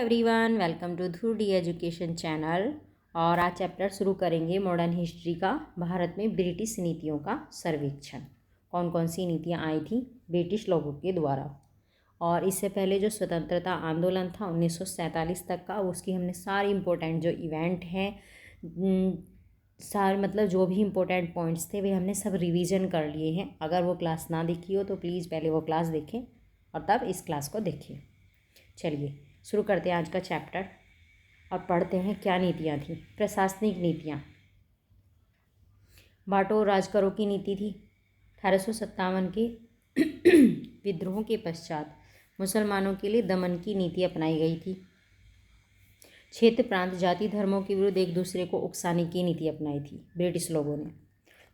Everyone, welcome to Dhruv D education channel. और आज chapter शुरू करेंगे मॉडर्न हिस्ट्री का, भारत में ब्रिटिश नीतियों का सर्वेक्षण। कौन कौन सी नीतियाँ आई थी ब्रिटिश लोगों के द्वारा। और इससे पहले जो स्वतंत्रता आंदोलन था 1947 तक का, उसकी हमने सारी इम्पोर्टेंट जो इवेंट हैं, सारे मतलब जो भी इम्पोर्टेंट पॉइंट्स थे वे हमने सब रिवीजन कर लिए हैं। अगर वो क्लास ना देखी हो तो प्लीज़ पहले वो क्लास देखें और तब इस क्लास को देखें। चलिए शुरू करते हैं आज का चैप्टर और पढ़ते हैं क्या नीतियाँ थी। प्रशासनिक नीतियाँ। बांटो और राज करो की नीति थी। 1857 के विद्रोह के पश्चात मुसलमानों के लिए दमन की नीति अपनाई गई थी। क्षेत्र, प्रांत, जाति, धर्मों के विरुद्ध एक दूसरे को उकसाने की नीति अपनाई थी ब्रिटिश लोगों ने।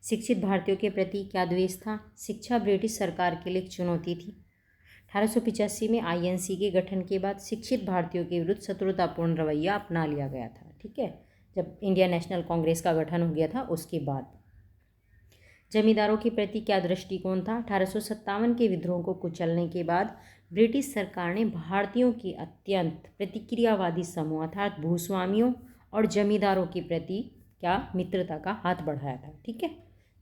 शिक्षित भारतीयों के प्रति क्या द्वेष था। शिक्षा ब्रिटिश सरकार के लिए एक चुनौती थी। 1885 में आईएनसी के गठन के बाद शिक्षित भारतीयों के विरुद्ध शत्रुतापूर्ण रवैया अपना लिया गया था। ठीक है, जब इंडियन नेशनल कांग्रेस का गठन हो गया था उसके बाद। जमींदारों के प्रति क्या दृष्टिकोण था। 1857 के विद्रोह को कुचलने के बाद ब्रिटिश सरकार ने भारतीयों के अत्यंत प्रतिक्रियावादी समूह अर्थात भूस्वामियों और जमींदारों के प्रति क्या मित्रता का हाथ बढ़ाया था। ठीक है,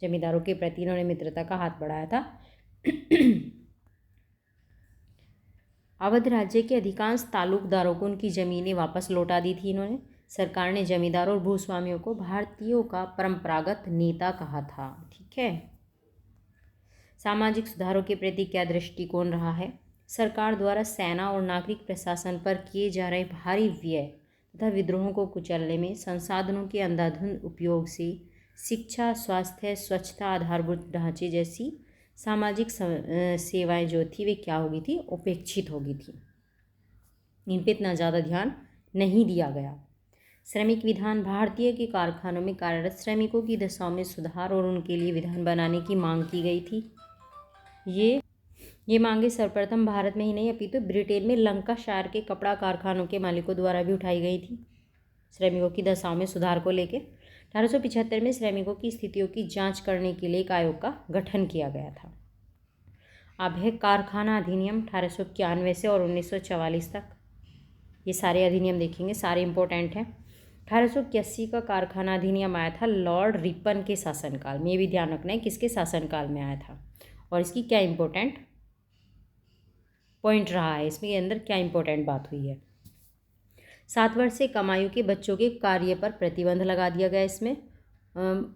जमींदारों के प्रति इन्होंने मित्रता का हाथ बढ़ाया था। अवध राज्य के अधिकांश तालुकदारों को उनकी ज़मीनें वापस लौटा दी थी इन्होंने। सरकार ने जमींदारों और भूस्वामियों को भारतीयों का परंपरागत नेता कहा था। ठीक है। सामाजिक सुधारों के प्रति क्या दृष्टिकोण रहा है। सरकार द्वारा सेना और नागरिक प्रशासन पर किए जा रहे भारी व्यय तथा विद्रोहों को कुचलने में संसाधनों के अंधाधुंध उपयोग से शिक्षा, स्वास्थ्य, स्वच्छता, आधारभूत ढांचे जैसी सामाजिक सेवाएं जो थी वे क्या हो गई थी, उपेक्षित हो गई थी। इन पर इतना ज़्यादा ध्यान नहीं दिया गया। श्रमिक विधान। भारतीय के कारखानों में कार्यरत श्रमिकों की दशाओं में सुधार और उनके लिए विधान बनाने की मांग की गई थी। ये मांगे सर्वप्रथम भारत में ही नहीं अपितु ब्रिटेन में लंकाशायर के कपड़ा कारखानों के मालिकों द्वारा भी उठाई गई थी, श्रमिकों की दशाओं में सुधार को लेकर। 1875 में श्रमिकों की स्थितियों की जांच करने के लिए एक आयोग का गठन किया गया था। अब है कारखाना अधिनियम 1891 से और 1944 तक। ये सारे अधिनियम देखेंगे, सारे इंपॉर्टेंट हैं। 1881 का कारखाना अधिनियम आया था लॉर्ड रिपन के शासनकाल में। ये भी ध्यान रखना है किसके शासनकाल में आया था और इसकी क्या इंपॉर्टेंट पॉइंट रहा है, इसमें अंदर क्या इंपॉर्टेंट बात हुई है। 7 वर्ष से कम आयु के बच्चों के कार्य पर प्रतिबंध लगा दिया गया। इसमें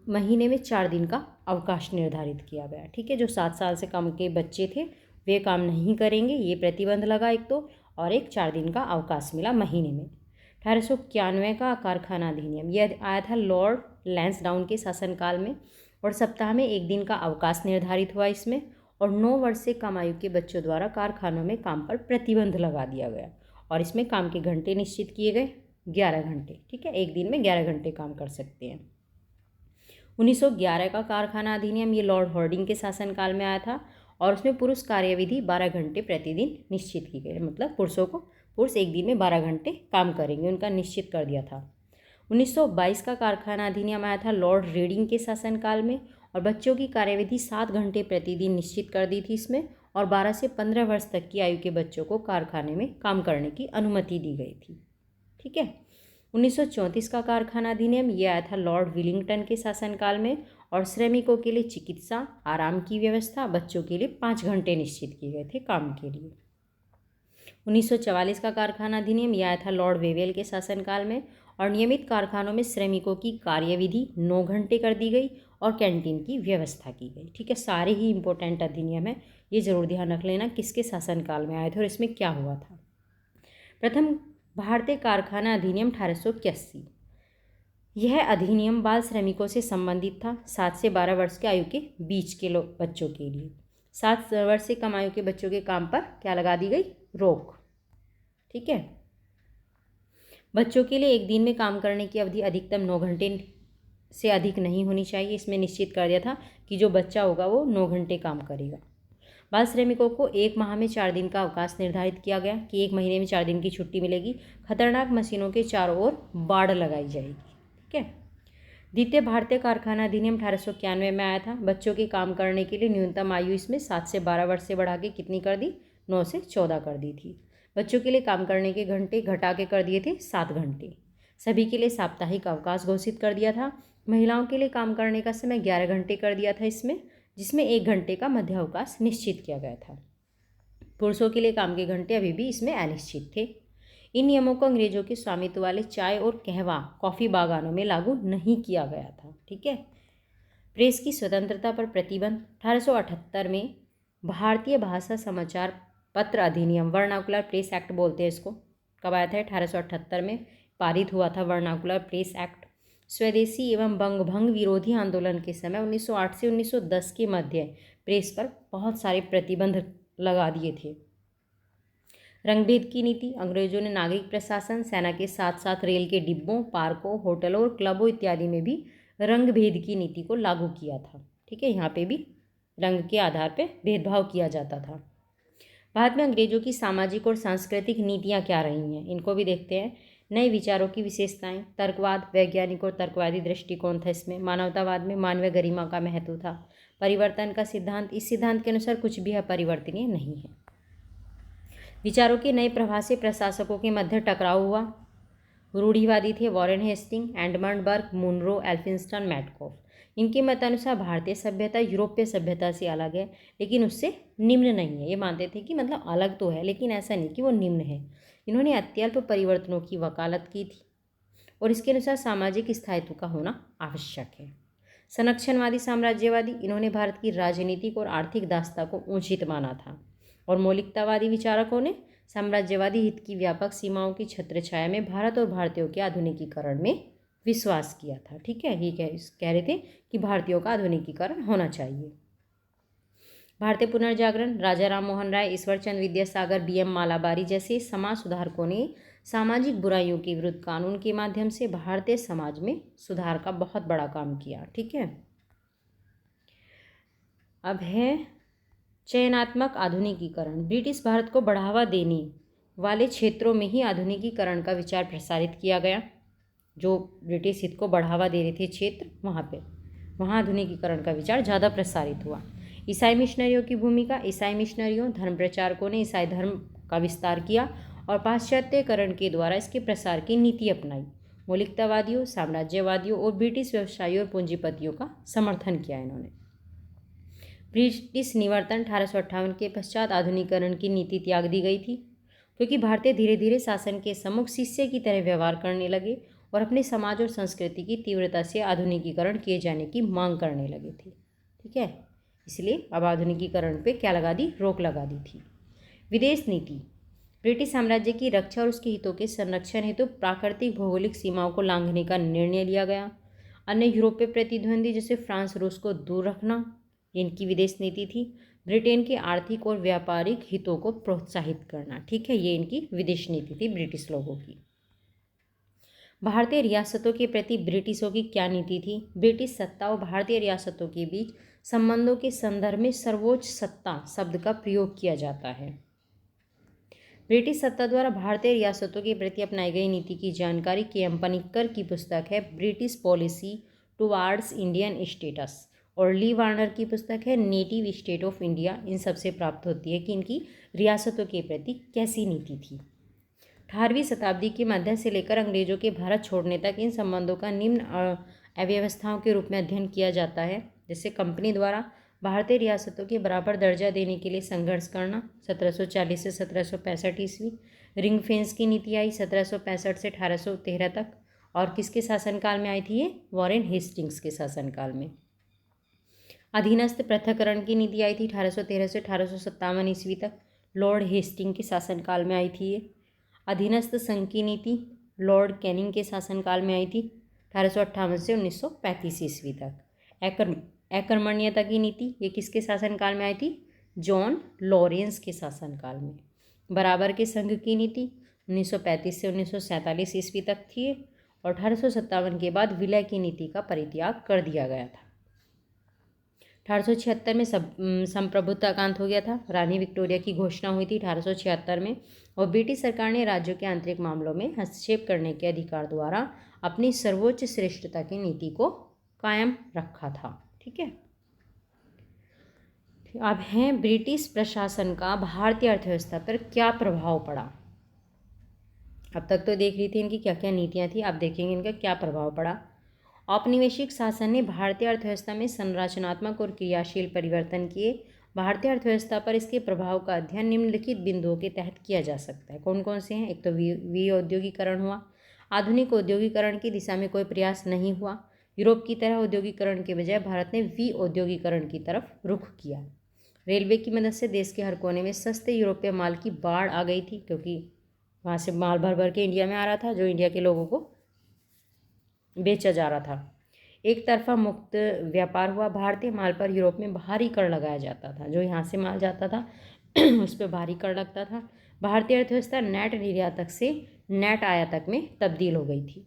महीने में 4 दिन का अवकाश निर्धारित किया गया। ठीक है, जो 7 साल से कम के बच्चे थे वे काम नहीं करेंगे, ये प्रतिबंध लगा एक तो, और एक 4 दिन का अवकाश मिला महीने में। 1891 का कारखाना अधिनियम यह आया था लॉर्ड लैंसडाउन के शासनकाल में और सप्ताह में 1 दिन का अवकाश निर्धारित हुआ इसमें। और 9 वर्ष से कम आयु के बच्चों द्वारा कारखानों में काम पर प्रतिबंध लगा दिया गया और इसमें काम के घंटे निश्चित किए गए 11 घंटे। ठीक है, एक दिन में 11 घंटे काम कर सकते हैं। 1911 का कारखाना अधिनियम ये लॉर्ड हार्डिंग के शासनकाल में आया था और उसमें पुरुष कार्यविधि 12 घंटे प्रतिदिन निश्चित की गई, मतलब पुरुष एक दिन में 12 घंटे काम करेंगे, उनका निश्चित कर दिया था। 1922 का कारखाना अधिनियम आया था लॉर्ड रेडिंग के शासनकाल में और बच्चों की कार्यविधि 7 घंटे प्रतिदिन निश्चित कर दी थी इसमें और 12 से 15 वर्ष तक की आयु के बच्चों को कारखाने में काम करने की अनुमति दी गई थी। ठीक है। 1934 का कारखाना अधिनियम ये आया था लॉर्ड विलिंगटन के शासनकाल में और श्रमिकों के लिए चिकित्सा, आराम की व्यवस्था, बच्चों के लिए 5 घंटे निश्चित किए गए थे काम के लिए। 1944 का कारखाना अधिनियम यह आया था लॉर्ड वेवेल के शासनकाल में और नियमित कारखानों में श्रमिकों की कार्यविधि 9 घंटे कर दी गई और कैंटीन की व्यवस्था की गई। ठीक है, सारे ही इंपॉर्टेंट अधिनियम है, ये जरूर ध्यान रख लेना किसके शासनकाल में आए थे और इसमें क्या हुआ था। प्रथम भारतीय कारखाना अधिनियम 1881। यह अधिनियम बाल श्रमिकों से संबंधित था। 7 से 12 वर्ष के आयु के बीच के बच्चों के लिए। 7 वर्ष से कम आयु के बच्चों के काम पर क्या लगा दी गई, रोक। ठीक है, बच्चों के लिए एक दिन में काम करने की अवधि अधिकतम 9 घंटे से अधिक नहीं होनी चाहिए। इसमें निश्चित कर दिया था कि जो बच्चा होगा वो 9 घंटे काम करेगा। बाल श्रमिकों को 1 माह में 4 दिन का अवकाश निर्धारित किया गया कि 1 महीने में 4 दिन की छुट्टी मिलेगी। खतरनाक मशीनों के चारों ओर बाड़ लगाई जाएगी। ठीक है। द्वितीय भारतीय कारखाना अधिनियम 1891 में आया था। बच्चों के काम करने के लिए न्यूनतम आयु इसमें 7 से 12 वर्ष से बढ़ा के कितनी कर दी, 9 से 14 कर दी थी। बच्चों के लिए काम करने के घंटे घटा के कर दिए थे 7 घंटे। सभी के लिए साप्ताहिक अवकाश घोषित कर दिया था। महिलाओं के लिए काम करने का समय 11 घंटे कर दिया था इसमें, जिसमें 1 घंटे का मध्य अवकाश निश्चित किया गया था। पुरुषों के लिए काम के घंटे अभी भी इसमें अनिश्चित थे। इन नियमों को अंग्रेजों के स्वामित्व वाले चाय और कहवा कॉफ़ी बागानों में लागू नहीं किया गया था। ठीक है। प्रेस की स्वतंत्रता पर प्रतिबंध 1878 में भारतीय भाषा समाचार पत्र अधिनियम, वर्नाकुलर प्रेस एक्ट बोलते हैं इसको, कब आया था? 1878 में पारित हुआ था वर्नाकुलर प्रेस एक्ट। स्वदेशी एवं बंगभंग विरोधी आंदोलन के समय 1908 से 1910 के मध्य प्रेस पर बहुत सारे प्रतिबंध लगा दिए थे। रंगभेद की नीति, अंग्रेजों ने नागरिक प्रशासन, सेना के साथ साथ रेल के डिब्बों, पार्कों, होटलों और क्लबों इत्यादि में भी रंगभेद की नीति को लागू किया था। ठीक है, यहाँ पे भी रंग के आधार पर भेदभाव किया जाता था। भारत में अंग्रेजों की सामाजिक और सांस्कृतिक नीतियाँ क्या रही हैं, इनको भी देखते हैं। नए विचारों की विशेषताएं, तर्कवाद, वैज्ञानिक और तर्कवादी दृष्टिकोण था इसमें। मानवतावाद में मानवीय गरिमा का महत्व था। परिवर्तन का सिद्धांत, इस सिद्धांत के अनुसार कुछ भी अपरिवर्तनीय नहीं है। विचारों के नए प्रभाव से प्रशासकों के मध्य टकराव हुआ। रूढ़िवादी थे वॉरेन हेस्टिंग, एडमंड बर्ग, मुनरो, एल्फिंस्टन, मैटकॉफ। इनके मतानुसार भारतीय सभ्यता यूरोपीय सभ्यता से अलग है, लेकिन उससे निम्न नहीं है। ये मानते थे कि मतलब अलग तो है, लेकिन ऐसा नहीं कि वो निम्न है। इन्होंने अत्यल्प परिवर्तनों की वकालत की थी और इसके अनुसार सामाजिक स्थायित्व का होना आवश्यक है। संरक्षणवादी साम्राज्यवादी, इन्होंने भारत की राजनीतिक और आर्थिक दास्ता को उचित माना था। और मौलिकतावादी विचारकों ने साम्राज्यवादी हित की व्यापक सीमाओं की छत्रछाया में भारत और भारतीयों के आधुनिकीकरण में विश्वास किया था। ठीक है, ये कह रहे थे कि भारतीयों का आधुनिकीकरण होना चाहिए। भारतीय पुनर्जागरण, राजा राम मोहन राय, ईश्वर चंद्र विद्यासागर, BM मालाबारी जैसे समाज सुधारकों ने सामाजिक बुराइयों के विरुद्ध कानून के माध्यम से भारतीय समाज में सुधार का बहुत बड़ा काम किया। ठीक है। अब है चयनात्मक आधुनिकीकरण। ब्रिटिश भारत को बढ़ावा देने वाले क्षेत्रों में ही आधुनिकीकरण का विचार प्रसारित किया गया। जो ब्रिटिश हित को बढ़ावा दे रहे थे क्षेत्र, वहाँ आधुनिकीकरण का विचार ज़्यादा प्रसारित हुआ। ईसाई मिशनरियों की भूमिका, ईसाई मिशनरियों धर्म प्रचारकों ने ईसाई धर्म का विस्तार किया और पाश्चात्यकरण के द्वारा इसके प्रसार की नीति अपनाई। मौलिकतावादियों, साम्राज्यवादियों और ब्रिटिश व्यवसायियों और पूंजीपतियों का समर्थन किया इन्होंने। ब्रिटिश निवर्तन 1858 के पश्चात आधुनिकीकरण की नीति त्याग दी गई थी, क्योंकि भारतीय धीरे धीरे शासन के सम्मुख शिष्य की तरह व्यवहार करने लगे और अपने समाज और संस्कृति की तीव्रता से आधुनिकीकरण किए जाने की मांग करने लगे थे। ठीक है, इसलिए अब आधुनिकीकरण पे क्या लगा दी? रोक लगा दी थी। विदेश नीति, ब्रिटिश साम्राज्य की रक्षा और उसके हितों के संरक्षण हेतु प्राकृतिक भौगोलिक सीमाओं को लांघने का निर्णय लिया गया। अन्य यूरोपीय प्रतिद्वंदी जैसे फ्रांस, रूस को दूर रखना, इनकी विदेश नीति थी। ब्रिटेन के आर्थिक और व्यापारिक हितों को प्रोत्साहित करना। ठीक है, ये इनकी विदेश नीति थी ब्रिटिश लोगों की। भारतीय रियासतों के प्रति ब्रिटिशों की क्या नीति थी? ब्रिटिश सत्ता और भारतीय रियासतों के बीच संबंधों के संदर्भ में सर्वोच्च सत्ता शब्द का प्रयोग किया जाता है। ब्रिटिश सत्ता द्वारा भारतीय रियासतों के प्रति अपनाई गई नीति की जानकारी KM पनिक्कर की पुस्तक है British policy towards Indian status, और ली वार्नर की पुस्तक है नेटिव स्टेट ऑफ इंडिया। इन सबसे प्राप्त होती है कि इनकी रियासतों के प्रति कैसी नीति थी। 18वीं शताब्दी के मध्य से लेकर अंग्रेजों के भारत छोड़ने तक इन संबंधों का निम्न अव्यवस्थाओं के रूप में अध्ययन किया जाता है। जैसे कंपनी द्वारा भारतीय रियासतों के बराबर दर्जा देने के लिए संघर्ष करना 1740 से 1765 ईस्वी। रिंग फेंस की नीति आई 1765 से 1813 तक, और किसके शासनकाल में आई थी ये? वॉरेन हेस्टिंग्स के शासनकाल में। अधीनस्थ पृथक्करण की नीति आई थी 1813 से 1857 ईस्वी तक, लॉर्ड हेस्टिंग के शासनकाल में आई थी ये। अधीनस्थ संघ की नीति लॉर्ड कैनिंग के शासनकाल में आई थी 1858 से 1935 ईस्वी तक। एकर्मण्यता की नीति ये किसके शासनकाल में आई थी? जॉन लॉरेंस के शासनकाल में। बराबर के संघ की नीति 1935 से 1947 ईस्वी तक थी, और 1857 के बाद विलय की नीति का परित्याग कर दिया गया था। 1876 में संप्रभुता का अंत हो गया था। रानी विक्टोरिया की घोषणा हुई थी 1876 में, और ब्रिटिश सरकार ने राज्यों के आंतरिक मामलों में हस्तक्षेप करने के अधिकार द्वारा अपनी सर्वोच्च श्रेष्ठता की नीति को कायम रखा था। ठीक है, अब है ब्रिटिश प्रशासन का भारतीय अर्थव्यवस्था पर क्या प्रभाव पड़ा। अब तक तो देख रही थी इनकी क्या क्या नीतियाँ थी, अब देखेंगे इनका क्या प्रभाव पड़ा। औपनिवेशिक शासन ने भारतीय अर्थव्यवस्था में संरचनात्मक और क्रियाशील परिवर्तन किए। भारतीय अर्थव्यवस्था पर इसके प्रभाव का अध्ययन निम्नलिखित बिंदुओं के तहत किया जा सकता है। कौन कौन से हैं? एक तो विऔद्योगिकरण हुआ। आधुनिक औद्योगिकरण की दिशा में कोई प्रयास नहीं हुआ। यूरोप की तरह औद्योगिकरण के बजाय भारत ने विऔद्योगिकरण की तरफ रुख किया। रेलवे की मदद से देश के हर कोने में सस्ते यूरोपीय माल की बाढ़ आ गई थी, क्योंकि वहाँ से माल भर भर के इंडिया में आ रहा था जो इंडिया के लोगों को बेचा जा रहा था। एक तरफा मुक्त व्यापार हुआ। भारतीय माल पर यूरोप में भारी कर लगाया जाता था। जो यहाँ से माल जाता था उस पर भारी कर लगता था। भारतीय अर्थव्यवस्था नेट निर्यातक से नेट आयातक में तब्दील हो गई थी।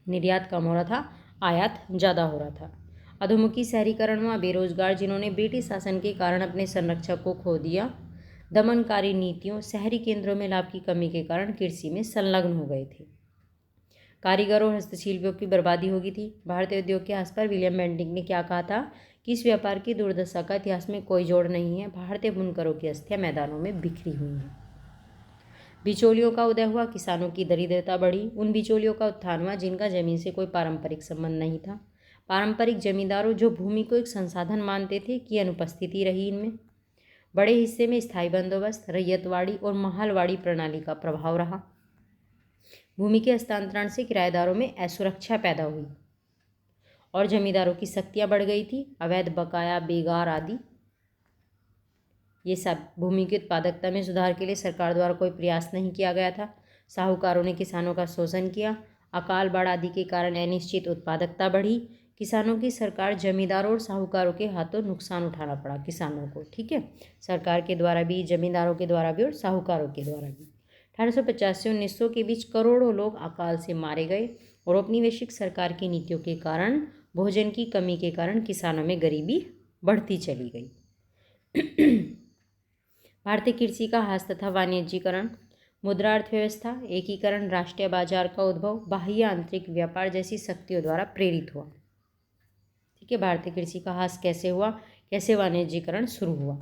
निर्यात कम हो रहा था, आयात ज़्यादा हो रहा था। अधोमुखी शहरीकरण हुआ। बेरोजगार जिन्होंने ब्रिटिश शासन के कारण अपने संरक्षक को खो दिया। दमनकारी नीतियों, शहरी केंद्रों में लाभ की कमी के कारण कृषि में संलग्न हो गए थे। कारीगरों और हस्तशिल्पियों की बर्बादी हो गई थी। भारतीय उद्योग के आस पर विलियम बेंटिक ने क्या कहा था कि इस व्यापार की दुर्दशा का इतिहास में कोई जोड़ नहीं है। भारतीय बुनकरों की अस्थियां मैदानों में बिखरी हुई हैं। बिचौलियों का उदय हुआ। किसानों की दरिद्रता बढ़ी। उन बिचौलियों का उत्थान हुआ जिनका जमीन से कोई पारंपरिक संबंध नहीं था। पारंपरिक जमींदारों जो भूमि को एक संसाधन मानते थे की अनुपस्थिति रही इनमें। बड़े हिस्से में स्थायी बंदोबस्त, रैयतवाड़ी और महलवाड़ी प्रणाली का प्रभाव रहा। भूमि के हस्तांतरण से किराएदारों में असुरक्षा पैदा हुई और जमींदारों की शक्तियां बढ़ गई थी। अवैध बकाया, बेगार आदि ये सब। भूमि की उत्पादकता में सुधार के लिए सरकार द्वारा कोई प्रयास नहीं किया गया था। साहूकारों ने किसानों का शोषण किया। अकाल बाढ़ आदि के कारण अनिश्चित उत्पादकता बढ़ी। किसानों की सरकार जमींदारों और साहूकारों के हाथों नुकसान उठाना पड़ा किसानों को। ठीक है, सरकार के द्वारा भी, जमींदारों के द्वारा भी और साहूकारों के द्वारा भी। 1850 से 1900 के बीच करोड़ों लोग अकाल से मारे गए और औपनिवेशिक सरकार की नीतियों के कारण, भोजन की कमी के कारण किसानों में गरीबी बढ़ती चली गई। भारतीय कृषि का ह्रास तथा वाणिज्यीकरण, मुद्रा अर्थव्यवस्था, एकीकरण, राष्ट्रीय बाजार का उद्भव, बाह्य आंतरिक व्यापार जैसी शक्तियों द्वारा प्रेरित हुआ। ठीक है, भारतीय कृषि का ह्रास कैसे हुआ, कैसे वाणिज्यीकरण शुरू हुआ।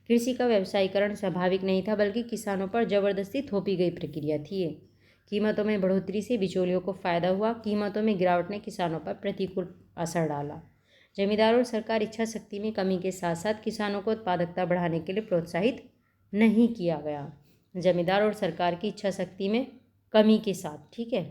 कृषि का व्यवसायीकरण स्वाभाविक नहीं था, बल्कि किसानों पर जबरदस्ती थोपी गई प्रक्रिया थी ये। कीमतों में बढ़ोतरी से बिचौलियों को फायदा हुआ। कीमतों में गिरावट ने किसानों पर प्रतिकूल असर डाला। जमींदार और सरकार इच्छा शक्ति में कमी के साथ साथ किसानों को उत्पादकता बढ़ाने के लिए प्रोत्साहित नहीं किया गया। जमींदार और सरकार की इच्छा शक्ति में कमी के साथ। ठीक है,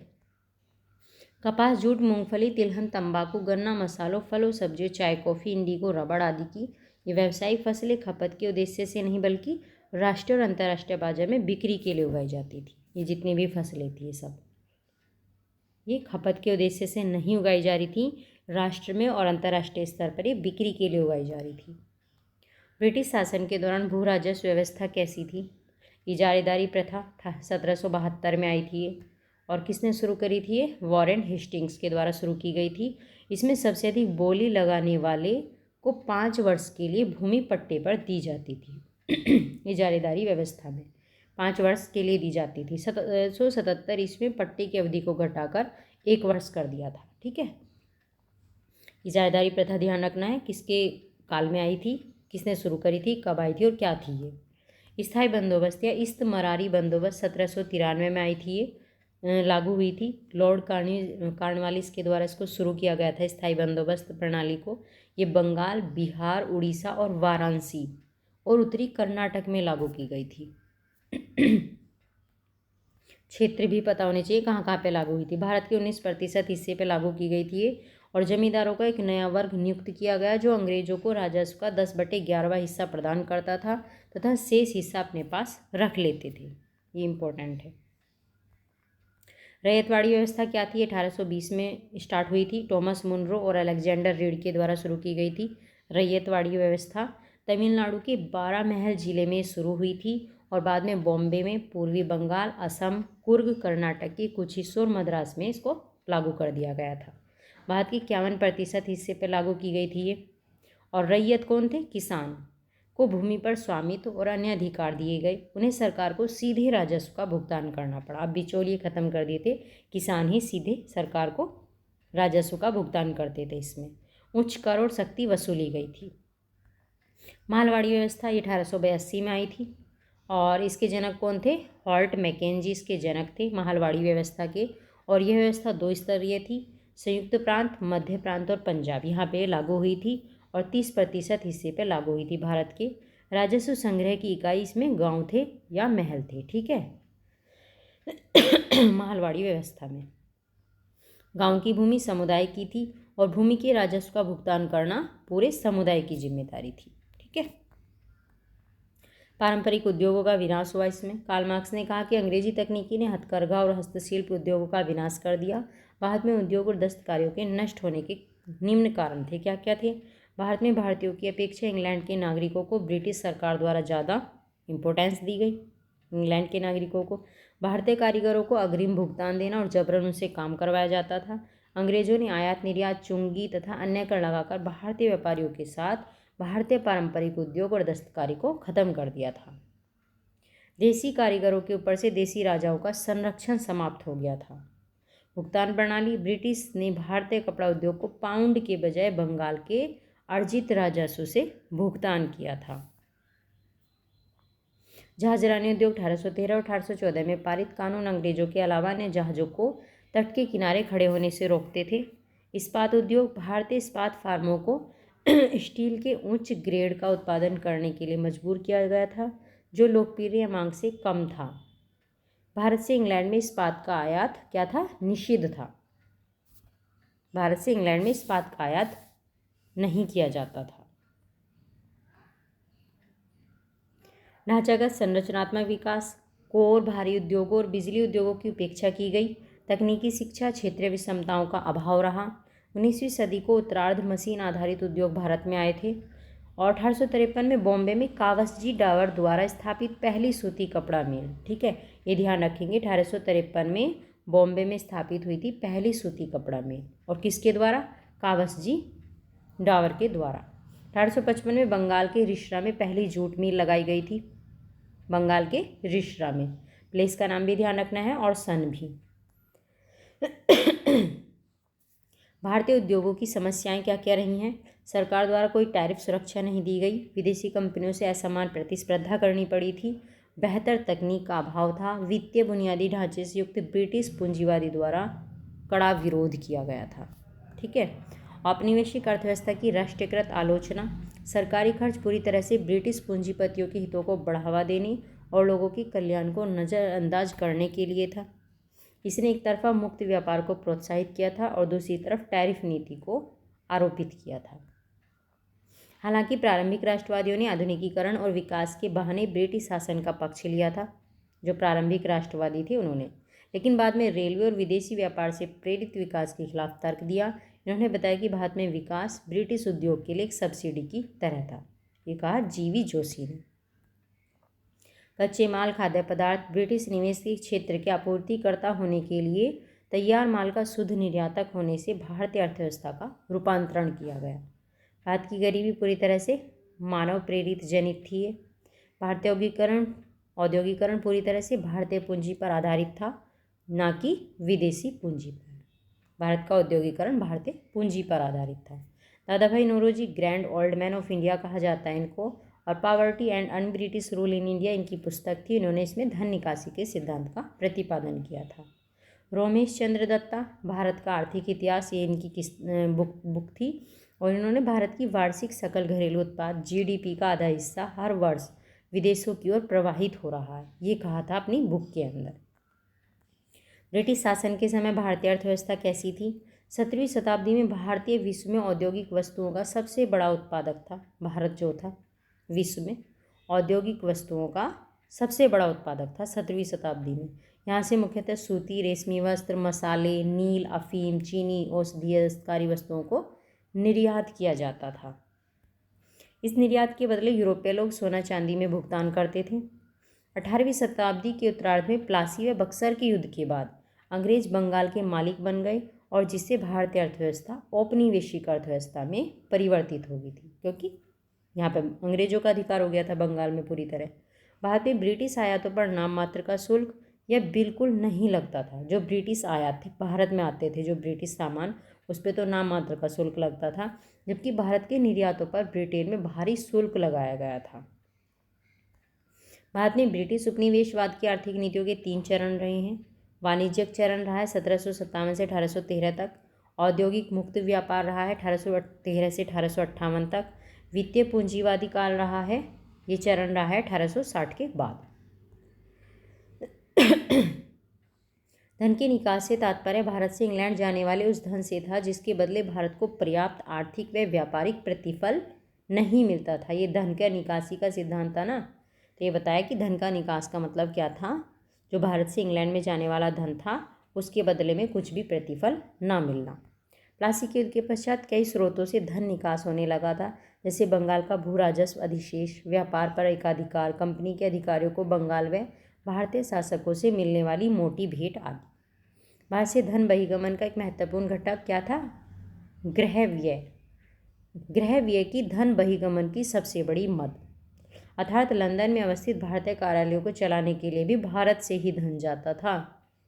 कपास, जूट, मूंगफली, तिलहन, तंबाकू, गन्ना, मसालों, फलों, सब्जियों, चाय, कॉफ़ी, इंडिगो, रबड़ आदि की ये व्यावसायिक फसलें खपत के उद्देश्य से नहीं बल्कि राष्ट्रीय और अंतर्राष्ट्रीय बाजार में बिक्री के लिए उगाई जाती थी। ये जितनी भी फसलें थी ये सब ये खपत के उद्देश्य से नहीं उगाई जा रही थी, राष्ट्र में और अंतर्राष्ट्रीय स्तर पर ये बिक्री के लिए उगाई जा रही थी। ब्रिटिश शासन के दौरान भू राजस्व व्यवस्था कैसी थी? इजारेदारी प्रथा 1772 में आई थी ये, और किसने शुरू करी थी ये? वॉरेन हेस्टिंग्स के द्वारा शुरू की गई थी। इसमें सबसे अधिक बोली लगाने वाले को 5 वर्ष के लिए भूमि पट्टे पर दी जाती थी। इजारेदारी व्यवस्था में 5 वर्ष के लिए दी जाती थी। 1777 ईस्वी में पट्टे की अवधि को घटाकर 1 वर्ष कर दिया था। ठीक है, इजारेदारी प्रथा ध्यान रखना है किसके काल में आई थी, किसने शुरू करी थी, कब आई थी और क्या थी ये। स्थायी बंदोबस्त या इस्तमरारी बंदोबस्त 1793 में आई थी, ये लागू हुई थी। लॉर्ड कॉर्नवालिस के द्वारा इसको शुरू किया गया था, स्थायी बंदोबस्त प्रणाली को। ये बंगाल, बिहार, उड़ीसा और वाराणसी और उत्तरी कर्नाटक में लागू की गई थी। क्षेत्र भी पता होने चाहिए कहाँ कहाँ पे लागू हुई थी। भारत के 19% हिस्से पे लागू की गई थी ये, और जमींदारों का एक नया वर्ग नियुक्त किया गया जो अंग्रेजों को राजस्व का 10/11वां हिस्सा प्रदान करता था तथा शेष हिस्सा अपने पास रख लेते थे। ये इम्पोर्टेंट है। रैयतवाड़ी व्यवस्था क्या थी? 1820 में स्टार्ट हुई थी। टॉमस मुनरो और अलेक्जेंडर रीड के द्वारा शुरू की गई थी। रैयतवाड़ी व्यवस्था तमिलनाडु के बारामहल जिले में शुरू हुई थी और बाद में बॉम्बे में, पूर्वी बंगाल, असम, कुर्ग, कर्नाटक के कुछ हिस्सों और मद्रास में इसको लागू कर दिया गया था। भारत के 51% हिस्से पर लागू की गई थी ये। और रैयत कौन थे? किसान को भूमि पर स्वामित्व और अन्य अधिकार दिए गए। उन्हें सरकार को सीधे राजस्व का भुगतान करना पड़ा। अब बिचौलिए खत्म कर दिए थे, किसान ही सीधे सरकार को राजस्व का भुगतान करते थे। इसमें उच्च कर और सख्ती वसूली गई थी। मालवाड़ी व्यवस्था 1882 में आई थी और इसके जनक कौन थे? हॉल्ट मैकेंजी इसके जनक थे माहलवाड़ी व्यवस्था के। और यह व्यवस्था 2 स्तरीय थी, संयुक्त प्रांत, मध्य प्रांत और पंजाब यहाँ पे लागू हुई थी, और 30% हिस्से पे लागू हुई थी भारत के। राजस्व संग्रह की इकाई इसमें गांव थे या महल थे, ठीक है। माहलवाड़ी व्यवस्था में गांव की भूमि समुदाय की थी और भूमि के राजस्व का भुगतान करना पूरे समुदाय की जिम्मेदारी थी, ठीक है। पारंपरिक उद्योगों का विनाश हुआ इसमें। कार्ल मार्क्स ने कहा कि अंग्रेजी तकनीकी ने हथकरघा और हस्तशिल्प उद्योगों का विनाश कर दिया। भारत में उद्योग और दस्तकारियों के नष्ट होने के निम्न कारण थे। क्या क्या थे? भारत में भारतीयों की अपेक्षा इंग्लैंड के नागरिकों को ब्रिटिश सरकार द्वारा ज़्यादा इम्पोर्टेंस दी गई। इंग्लैंड के नागरिकों को भारतीय कारीगरों को अग्रिम भुगतान देना और जबरन उनसे काम करवाया जाता था। अंग्रेजों ने आयात निर्यात, चुंगी तथा अन्य कर लगाकर भारतीय व्यापारियों के साथ भारतीय पारंपरिक उद्योग और दस्तकारी को खत्म कर दिया था। देसी कारीगरों के ऊपर से देसी राजाओं का संरक्षण समाप्त हो गया था। भुगतान प्रणाली, ब्रिटिश ने भारतीय कपड़ा उद्योग को पाउंड के बजाय बंगाल के अर्जित राजस्व से भुगतान किया था। जहाजरानी उद्योग 1813 और 1814 में पारित कानून अंग्रेजों के अलावा अन्य जहाज़ों को तट के किनारे खड़े होने से रोकते थे। इस्पात उद्योग, भारतीय इस्पात फार्मों को स्टील के उच्च ग्रेड का उत्पादन करने के लिए मजबूर किया गया था, जो लोकप्रिय मांग से कम था। भारत से इंग्लैंड में इस्पात का आयात क्या था? निषिद्ध था। भारत से इंग्लैंड में इस्पात का आयात नहीं किया जाता था। ढांचागत संरचनात्मक विकास, कोर, भारी उद्योगों और बिजली उद्योगों की उपेक्षा की गई। तकनीकी शिक्षा, क्षेत्रीय विषमताओं का अभाव रहा। 19वीं सदी को उत्तरार्ध मशीन आधारित उद्योग भारत में आए थे और 1853 में बॉम्बे में कावसजी डावर द्वारा स्थापित पहली सूती कपड़ा मिल, ठीक है, ये ध्यान रखेंगे। 1853 में बॉम्बे में स्थापित हुई थी पहली सूती कपड़ा मिल, और किसके द्वारा? कावसजी डावर के द्वारा। 1855 में बंगाल के रिश्रा में पहली जूट मिल लगाई गई थी। बंगाल के रिश्रा में, प्लेस का नाम भी ध्यान रखना है और सन भी। भारतीय उद्योगों की समस्याएं क्या क्या रही हैं? सरकार द्वारा कोई टैरिफ सुरक्षा नहीं दी गई। विदेशी कंपनियों से असमान प्रतिस्पर्धा करनी पड़ी थी। बेहतर तकनीक का अभाव था। वित्तीय बुनियादी ढांचे से युक्त ब्रिटिश पूंजीवादी द्वारा कड़ा विरोध किया गया था, ठीक है। औपनिवेशिक अर्थव्यवस्था की राष्ट्रीयकृत आलोचना, सरकारी खर्च पूरी तरह से ब्रिटिश पूंजीपतियों के हितों को बढ़ावा देने और लोगों के कल्याण को नज़रअंदाज करने के लिए था। इसने एक तरफा मुक्त व्यापार को प्रोत्साहित किया था और दूसरी तरफ टैरिफ नीति को आरोपित किया था। हालांकि प्रारंभिक राष्ट्रवादियों ने आधुनिकीकरण और विकास के बहाने ब्रिटिश शासन का पक्ष लिया था, जो प्रारंभिक राष्ट्रवादी थे उन्होंने, लेकिन बाद में रेलवे और विदेशी व्यापार से प्रेरित विकास के खिलाफ तर्क दिया। इन्होंने बताया कि भारत में विकास ब्रिटिश उद्योग के लिए एक सब्सिडी की तरह था। ये कहा जीवी जोशी ने। कच्चे माल, खाद्य पदार्थ, ब्रिटिश निवेश के क्षेत्र के आपूर्तिकर्ता होने के लिए तैयार माल का शुद्ध निर्यातक होने से भारतीय अर्थव्यवस्था का रूपांतरण किया गया। भारत की गरीबी पूरी तरह से मानव प्रेरित जनित थी। भारतीय औद्योगिकरण पूरी तरह से भारतीय पूंजी पर आधारित था, ना कि विदेशी पूंजी पर। भारत का औद्योगिकरण भारतीय पूंजी पर आधारित था। Dadabhai Naoroji, grand old man of India कहा जाता है इनको, और poverty and un British rule in India इनकी पुस्तक थी। इन्होंने इसमें धन निकासी के सिद्धांत का प्रतिपादन किया था। रोमेश चंद्र दत्ता, भारत का आर्थिक इतिहास, ये इनकी बुक थी, और इन्होंने भारत की वार्षिक सकल घरेलू उत्पाद जीडीपी का आधा हिस्सा हर वर्ष विदेशों की ओर प्रवाहित हो रहा है, ये कहा था अपनी बुक के अंदर। ब्रिटिश शासन के समय भारतीय अर्थव्यवस्था कैसी थी? 17वीं शताब्दी में भारतीय विश्व में औद्योगिक वस्तुओं का सबसे बड़ा उत्पादक था। भारत जो था विश्व में औद्योगिक वस्तुओं का सबसे बड़ा उत्पादक था 17वीं शताब्दी में। यहाँ से मुख्यतः सूती, रेशमी वस्त्र, मसाले, नील, अफीम, चीनी, औषधीय दस्तकारी वस्तुओं को निर्यात किया जाता था। इस निर्यात के बदले यूरोपीय लोग सोना चांदी में भुगतान करते थे। 18वीं शताब्दी के उत्तरार्ध में प्लासी व बक्सर के युद्ध के बाद अंग्रेज बंगाल के मालिक बन गए, और जिससे भारतीय अर्थव्यवस्था औपनिवेशिक अर्थव्यवस्था में परिवर्तित हो गई थी, क्योंकि यहाँ पर अंग्रेजों का अधिकार हो गया था बंगाल में पूरी तरह। भारत में ब्रिटिश आयातों पर नाम मात्र का शुल्क या बिल्कुल नहीं लगता था। जो ब्रिटिश आयात थे, भारत में आते थे जो ब्रिटिश सामान, उस पर तो नाम मात्र का शुल्क लगता था, जबकि भारत के निर्यातों पर ब्रिटेन में भारी शुल्क लगाया गया था। भारत में ब्रिटिश उपनिवेशवाद की आर्थिक नीतियों के 3 चरण रहे हैं। वाणिज्यिक चरण रहा है 1757 से 1813 तक। औद्योगिक मुक्त व्यापार रहा है 1813 से 1858 तक। वित्तीय पूंजीवादी काल रहा है, ये चरण रहा है 1860 के बाद। धन के निकास से तात्पर्य भारत से इंग्लैंड जाने वाले उस धन से था जिसके बदले भारत को पर्याप्त आर्थिक व व्यापारिक प्रतिफल नहीं मिलता था। ये धन का निकासी का सिद्धांत था ना, तो ये बताया कि धन का निकास का मतलब क्या था, जो भारत से इंग्लैंड में जाने वाला धन था उसके बदले में कुछ भी प्रतिफल ना मिलना। प्लासी के युद्ध के पश्चात कई स्रोतों से धन निकास होने लगा था, जैसे बंगाल का भू राजस्व अधिशेष, व्यापार पर एकाधिकार, कंपनी के अधिकारियों को बंगाल व भारतीय शासकों से मिलने वाली मोटी भेंट आदि। भारत से धन बहिर्गमन का एक महत्वपूर्ण घटक क्या था? गृह व्यय। गृह व्यय की धन बहिर्गमन की सबसे बड़ी मद, अर्थात लंदन में अवस्थित भारतीय कार्यालयों को चलाने के लिए भी भारत से ही धन जाता था।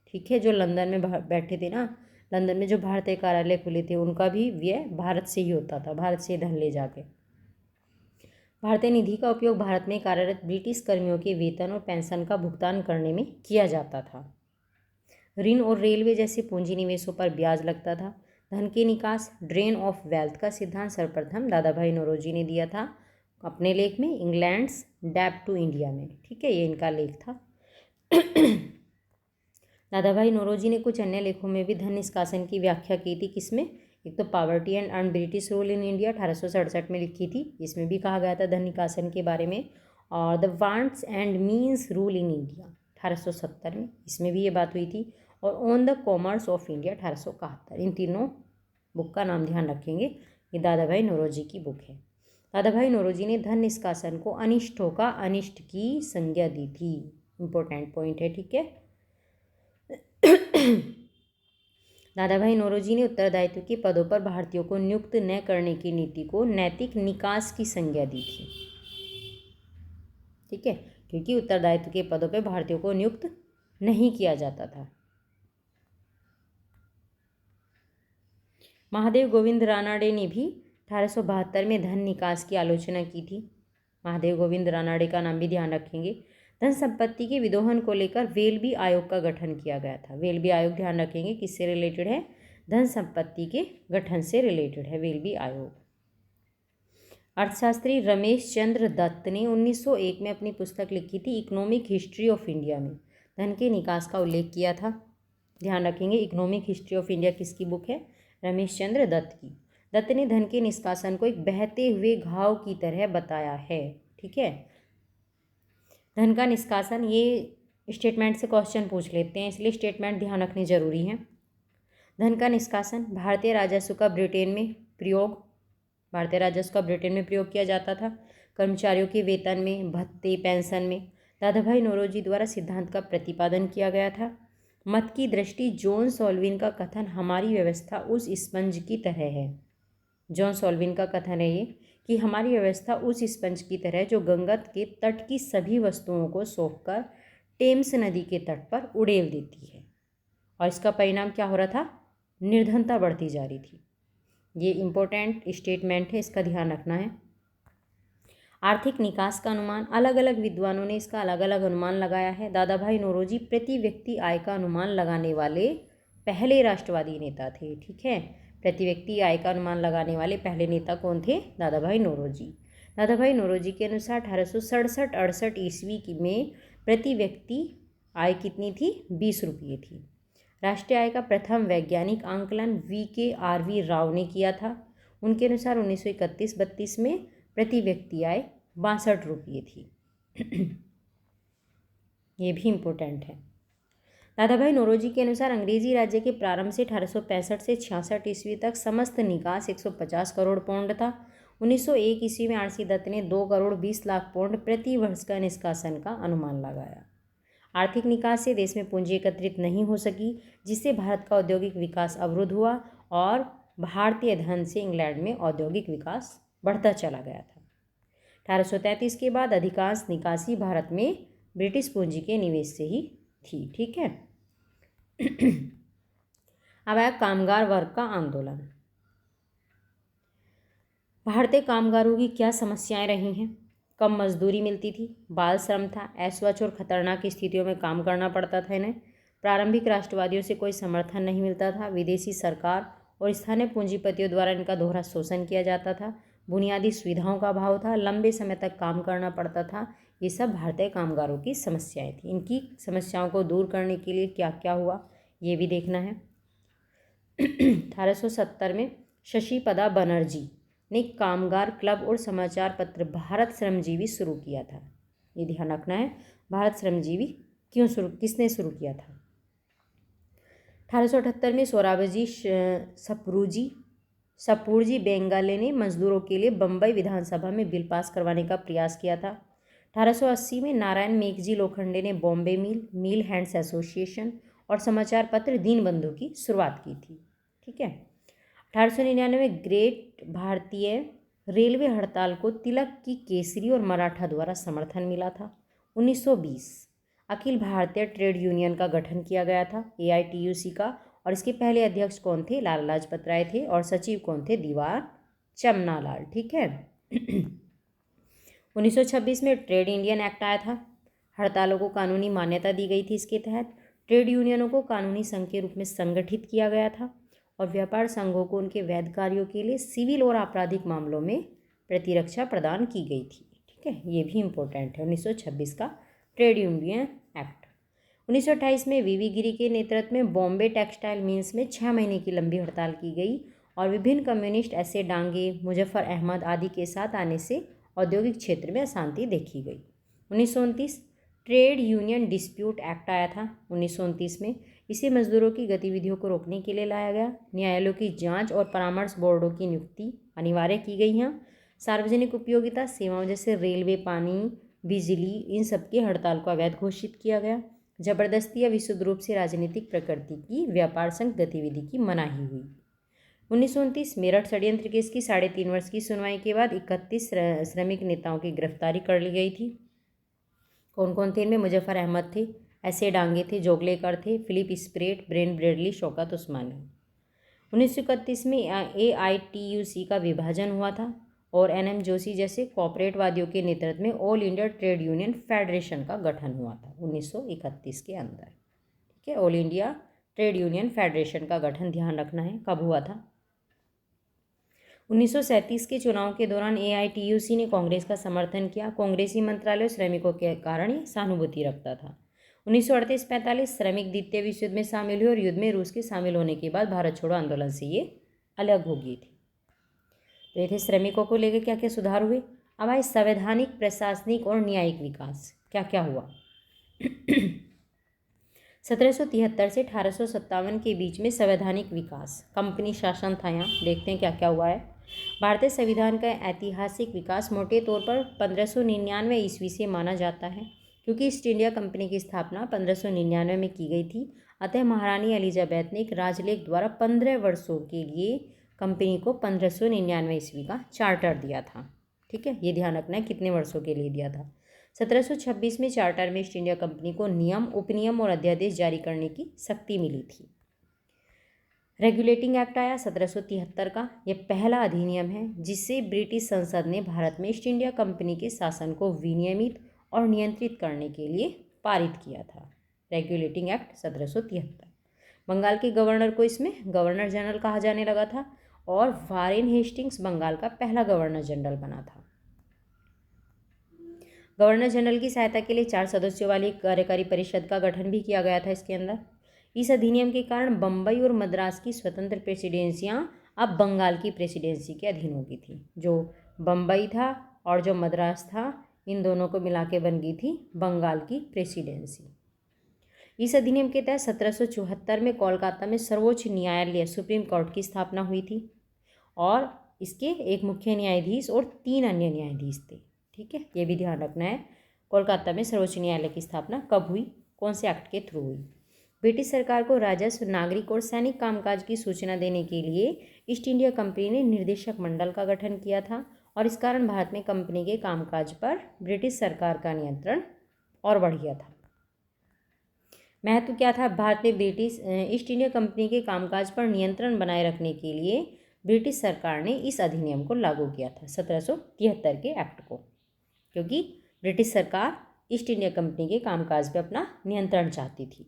ठीक है, जो लंदन में बैठे थे ना, लंदन में जो भारतीय कार्यालय खुले थे उनका भी व्यय भारत से ही होता था, भारत से धन ले जाके। भारतीय निधि का उपयोग भारत में कार्यरत ब्रिटिश कर्मियों के वेतन और पेंशन का भुगतान करने में किया जाता था। ऋण और रेलवे जैसे पूंजी निवेशों पर ब्याज लगता था। धन के निकास, ड्रेन ऑफ वेल्थ का सिद्धांत सर्वप्रथम दादा भाई नौरोजी ने दिया था अपने लेख में इंग्लैंड्स डेब्ट टू इंडिया में। ठीक है, ये इनका लेख था। दादा भाई नौरोजी ने कुछ अन्य लेखों में भी धन निष्कासन की व्याख्या की थी। किसमें? एक तो poverty and earn British rule in India 1867 में लिखी थी, इसमें भी कहा गया था धन निकासन के बारे में। और the wants and means rule in India 1870 में, इसमें भी ये बात हुई थी। और on the commerce of India 1871। इन तीनों बुक का नाम ध्यान रखेंगे, ये दादा भाई नौरोजी की बुक है। दादा भाई नौरोजी ने धन निष्कासन को अनिष्टों का अनिष्ट की संज्ञा दी थी। इंपॉर्टेंट पॉइंट है, ठीक है। दादा भाई नौरोजी ने उत्तरदायित्व के पदों पर भारतीयों को नियुक्त न करने की नीति को नैतिक निकास की संज्ञा दी थी। ठीक है, क्योंकि उत्तरदायित्व के पदों पर भारतीयों को नियुक्त नहीं किया जाता था। महादेव गोविंद रानाडे ने भी 1872 में धन निकास की आलोचना की थी। महादेव गोविंद रानाडे का नाम भी ध्यान रखेंगे। धन संपत्ति के विदोहन को लेकर वेलबी आयोग का गठन किया गया था। वेलबी आयोग ध्यान रखेंगे किससे रिलेटेड है? धन संपत्ति के गठन से रिलेटेड है वेलबी आयोग। अर्थशास्त्री रमेश चंद्र दत्त ने 1901 में अपनी पुस्तक लिखी थी इकोनॉमिक हिस्ट्री ऑफ इंडिया में धन के निकास का उल्लेख किया था। ध्यान रखेंगे, इकोनॉमिक हिस्ट्री ऑफ इंडिया किसकी बुक है? रमेश चंद्र दत्त की। दत्त ने धन के निष्कासन को एक बहते हुए घाव की तरह बताया है। ठीक है, धन का निष्कासन, ये स्टेटमेंट से क्वेश्चन पूछ लेते हैं, इसलिए स्टेटमेंट ध्यान रखनी जरूरी है। धन का निष्कासन, भारतीय राजस्व का ब्रिटेन में प्रयोग, भारतीय राजस्व का ब्रिटेन में प्रयोग किया जाता था। कर्मचारियों के वेतन में, भत्ते, पेंशन में दादा भाई नौरोजी द्वारा सिद्धांत का प्रतिपादन किया गया था। मत की दृष्टि, जॉन सॉल्विन का कथन हमारी व्यवस्था उस स्पंज की तरह है। जॉन सॉल्विन का कथन है ये कि हमारी व्यवस्था उस स्पंज की तरह जो गंगा के तट की सभी वस्तुओं को सोखकर टेम्स नदी के तट पर उड़ेल देती है। और इसका परिणाम क्या हो रहा था? निर्धनता बढ़ती जा रही थी। ये इंपॉर्टेंट स्टेटमेंट है, इसका ध्यान रखना है। आर्थिक निकास का अनुमान, अलग अलग विद्वानों ने इसका अलग अलग अनुमान लगाया है। दादा भाई नौरोजी प्रति व्यक्ति आय का अनुमान लगाने वाले पहले राष्ट्रवादी नेता थे। ठीक है, प्रति व्यक्ति आय का अनुमान लगाने वाले पहले नेता कौन थे? दादा भाई नौरोजी। दादा भाई नौरोजी के अनुसार 1867-68 ईस्वी में प्रति व्यक्ति आय कितनी थी? 20 रुपये थी। राष्ट्रीय आय का प्रथम वैज्ञानिक आंकलन VKRV राव ने किया था। उनके अनुसार 1931-32 में प्रति व्यक्ति आय 62 रुपये थी। ये भी इम्पोर्टेंट है। दादा भाई नौरोजी के अनुसार अंग्रेजी राज्य के प्रारंभ से 1865 से 66 ईस्वी तक समस्त निकास 150 करोड़ पाउंड था। 1901 ईस्वी में RC दत्त ने 2 करोड़ 20 लाख पाउंड प्रति वर्ष का निष्कासन का अनुमान लगाया। आर्थिक निकास से देश में पूंजी एकत्रित नहीं हो सकी, जिससे भारत का औद्योगिक विकास अवरुद्ध हुआ और भारतीय धन से इंग्लैंड में औद्योगिक विकास बढ़ता चला गया था। 1833 के बाद अधिकांश निकासी भारत में ब्रिटिश पूंजी के निवेश से ही थी। ठीक है। अब आया कामगार वर्ग का आंदोलन। भारतीय कामगारों की क्या समस्याएं रही हैं? कम मजदूरी मिलती थी, बाल श्रम था, अस्वच्छ और खतरनाक स्थितियों में काम करना पड़ता था इन्हें। प्रारंभिक राष्ट्रवादियों से कोई समर्थन नहीं मिलता था, विदेशी सरकार और स्थानीय पूंजीपतियों द्वारा इनका दोहरा शोषण किया जाता था, बुनियादी सुविधाओं का अभाव था, लंबे समय तक काम करना पड़ता था। ये सब भारतीय कामगारों की समस्याएं थी। इनकी समस्याओं को दूर करने के लिए क्या क्या हुआ ये भी देखना है। 1870 में शशिपदा बनर्जी ने कामगार क्लब और समाचार पत्र भारत श्रमजीवी शुरू किया था। ये ध्यान रखना है, भारत श्रमजीवी किसने शुरू किया था। 1878 में सोराबजी सपूरजी बेंगाले ने मजदूरों के लिए बम्बई विधानसभा में बिल पास करवाने का प्रयास किया था। 1880 में नारायण मेघजी लोखंडे ने बॉम्बे मिल हैंड्स एसोसिएशन और समाचार पत्र दीनबंधु की शुरुआत की थी। ठीक है। 1899 में ग्रेट भारतीय रेलवे हड़ताल को तिलक की केसरी और मराठा द्वारा समर्थन मिला था। 1920 अखिल भारतीय ट्रेड यूनियन का गठन किया गया था, AITUC का, और इसके पहले अध्यक्ष कौन थे? लाला लाजपत राय थे, और सचिव कौन थे? दीवार चमनालाल। ठीक है। 1926 में ट्रेड इंडियन एक्ट आया था, हड़तालों को कानूनी मान्यता दी गई थी। इसके तहत ट्रेड यूनियनों को कानूनी संघ के रूप में संगठित किया गया था और व्यापार संघों को उनके वैध कार्यों के लिए सिविल और आपराधिक मामलों में प्रतिरक्षा प्रदान की गई थी। ठीक है, ये भी इम्पोर्टेंट है 1926 का ट्रेड यूनियन एक्ट। 1928 में VV गिरी के नेतृत्व में बॉम्बे टेक्सटाइल मिल्स में 6 महीने की लंबी हड़ताल की गई और विभिन्न कम्युनिस्ट ऐसे डांगे मुजफ्फर अहमद आदि के साथ आने से औद्योगिक क्षेत्र में अशांति देखी गई। 1929 ट्रेड यूनियन डिस्प्यूट एक्ट आया था 1929 में। इसे मजदूरों की गतिविधियों को रोकने के लिए लाया गया। न्यायालयों की जांच और परामर्श बोर्डों की नियुक्ति अनिवार्य की गई हैं। सार्वजनिक उपयोगिता सेवाओं जैसे रेलवे, पानी, बिजली, इन सब की हड़ताल को अवैध घोषित किया गया। जबरदस्ती या विशुद्ध रूप से राजनीतिक प्रकृति की व्यापार संघ गतिविधि की मनाही हुई। 1929 मेरठ षड्यंत्र केस की 3.5 वर्ष की सुनवाई के बाद 31 श्रमिक नेताओं की गिरफ्तारी कर ली गई थी। कौन कौन थे इनमें? मुजफ्फर अहमद थे, ऐसे डांगे थे, जोगलेकर थे, Philip Spratt, Ben Bradley, Shaukat Usmani. 1931 में AITUC का विभाजन हुआ था और NM जोशी जैसे कॉर्पोरेटवादियों के नेतृत्व में all India trade union federation का गठन हुआ था 1931 के अंदर। ठीक है, all India trade union federation का गठन ध्यान रखना है कब हुआ था। 1937 के चुनाव के दौरान AITUC ने कांग्रेस का समर्थन किया। कांग्रेसी मंत्रालय श्रमिकों के कारण ही सहानुभूति रखता था। 1938-45 श्रमिक द्वितीय विश्व युद्ध में शामिल हुए और युद्ध में रूस के शामिल होने के बाद भारत छोड़ो आंदोलन से ये अलग हो गई थी। तो ये थे श्रमिकों को लेकर क्या क्या सुधार हुए। अब आए संवैधानिक, प्रशासनिक और न्यायिक विकास, क्या क्या हुआ। 1773 से 1857 के बीच में संवैधानिक विकास, कंपनी शासन था। यहाँ देखते हैं क्या क्या हुआ है। भारतीय संविधान का ऐतिहासिक विकास मोटे तौर पर 1599 ईस्वी से माना जाता है, क्योंकि ईस्ट इंडिया कंपनी की स्थापना 1599 में की गई थी। अतः महारानी एलिजाबेथ ने एक राजलेख द्वारा 15 वर्षों के लिए कंपनी को 1599 ईस्वी का चार्टर दिया था। ठीक है, ये ध्यान रखना है कितने वर्षों के लिए दिया था। 1726 में चार्टर में ईस्ट इंडिया कंपनी को नियम, उपनियम और अध्यादेश जारी करने की शक्ति मिली थी। रेगुलेटिंग एक्ट आया 1773 का। यह पहला अधिनियम है जिससे ब्रिटिश संसद ने भारत में ईस्ट इंडिया कंपनी के शासन को विनियमित और नियंत्रित करने के लिए पारित किया था। Regulating act 1773। बंगाल के गवर्नर को इसमें गवर्नर जनरल कहा जाने लगा था और वारेन हेस्टिंग्स बंगाल का पहला गवर्नर जनरल बना था। गवर्नर जनरल की सहायता के लिए 4 सदस्यों वाली कार्यकारी परिषद का गठन भी किया गया था इसके अंदर। इस अधिनियम के कारण बम्बई और मद्रास की स्वतंत्र प्रेसिडेंसियां अब बंगाल की प्रेसिडेंसी के अधीन हो गई थी। जो बम्बई था और जो मद्रास था, इन दोनों को मिला के बन गई थी बंगाल की प्रेसिडेंसी। इस अधिनियम के तहत 1774 में कोलकाता में सर्वोच्च न्यायालय सुप्रीम कोर्ट की स्थापना हुई थी और इसके एक मुख्य न्यायाधीश और 3 अन्य न्यायाधीश थे। ठीक है, ये भी ध्यान रखना है। कोलकाता में सर्वोच्च न्यायालय की स्थापना कब हुई, कौन से एक्ट के थ्रू हुई। ब्रिटिश सरकार को राजस्व, नागरिक और सैनिक कामकाज की सूचना देने के लिए ईस्ट इंडिया कंपनी ने निर्देशक मंडल का गठन किया था और इस कारण भारत में कंपनी के कामकाज पर ब्रिटिश सरकार का नियंत्रण और बढ़ गया था। महत्व क्या था? भारत में ईस्ट इंडिया कंपनी के कामकाज पर नियंत्रण बनाए रखने के लिए ब्रिटिश सरकार ने इस अधिनियम को लागू किया था 1773 के एक्ट को। क्योंकि ब्रिटिश सरकार ईस्ट इंडिया कंपनी के कामकाज पर अपना नियंत्रण चाहती थी।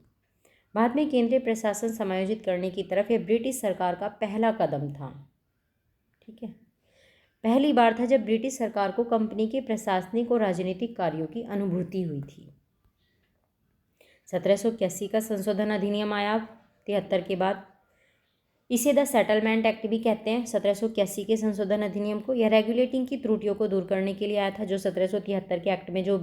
भारत में केंद्रीय प्रशासन समायोजित करने की तरफ यह ब्रिटिश सरकार का पहला कदम था। ठीक है, पहली बार था जब ब्रिटिश सरकार को कंपनी के प्रशासनिक और राजनीतिक कार्यों की अनुभूति हुई थी। 1781 का संशोधन अधिनियम आया 73 के बाद। इसे द सेटलमेंट एक्ट भी कहते हैं। 1781 के संशोधन अधिनियम को यह रेगुलेटिंग की त्रुटियों को दूर करने के लिए आया था। जो 1773 के एक्ट में जो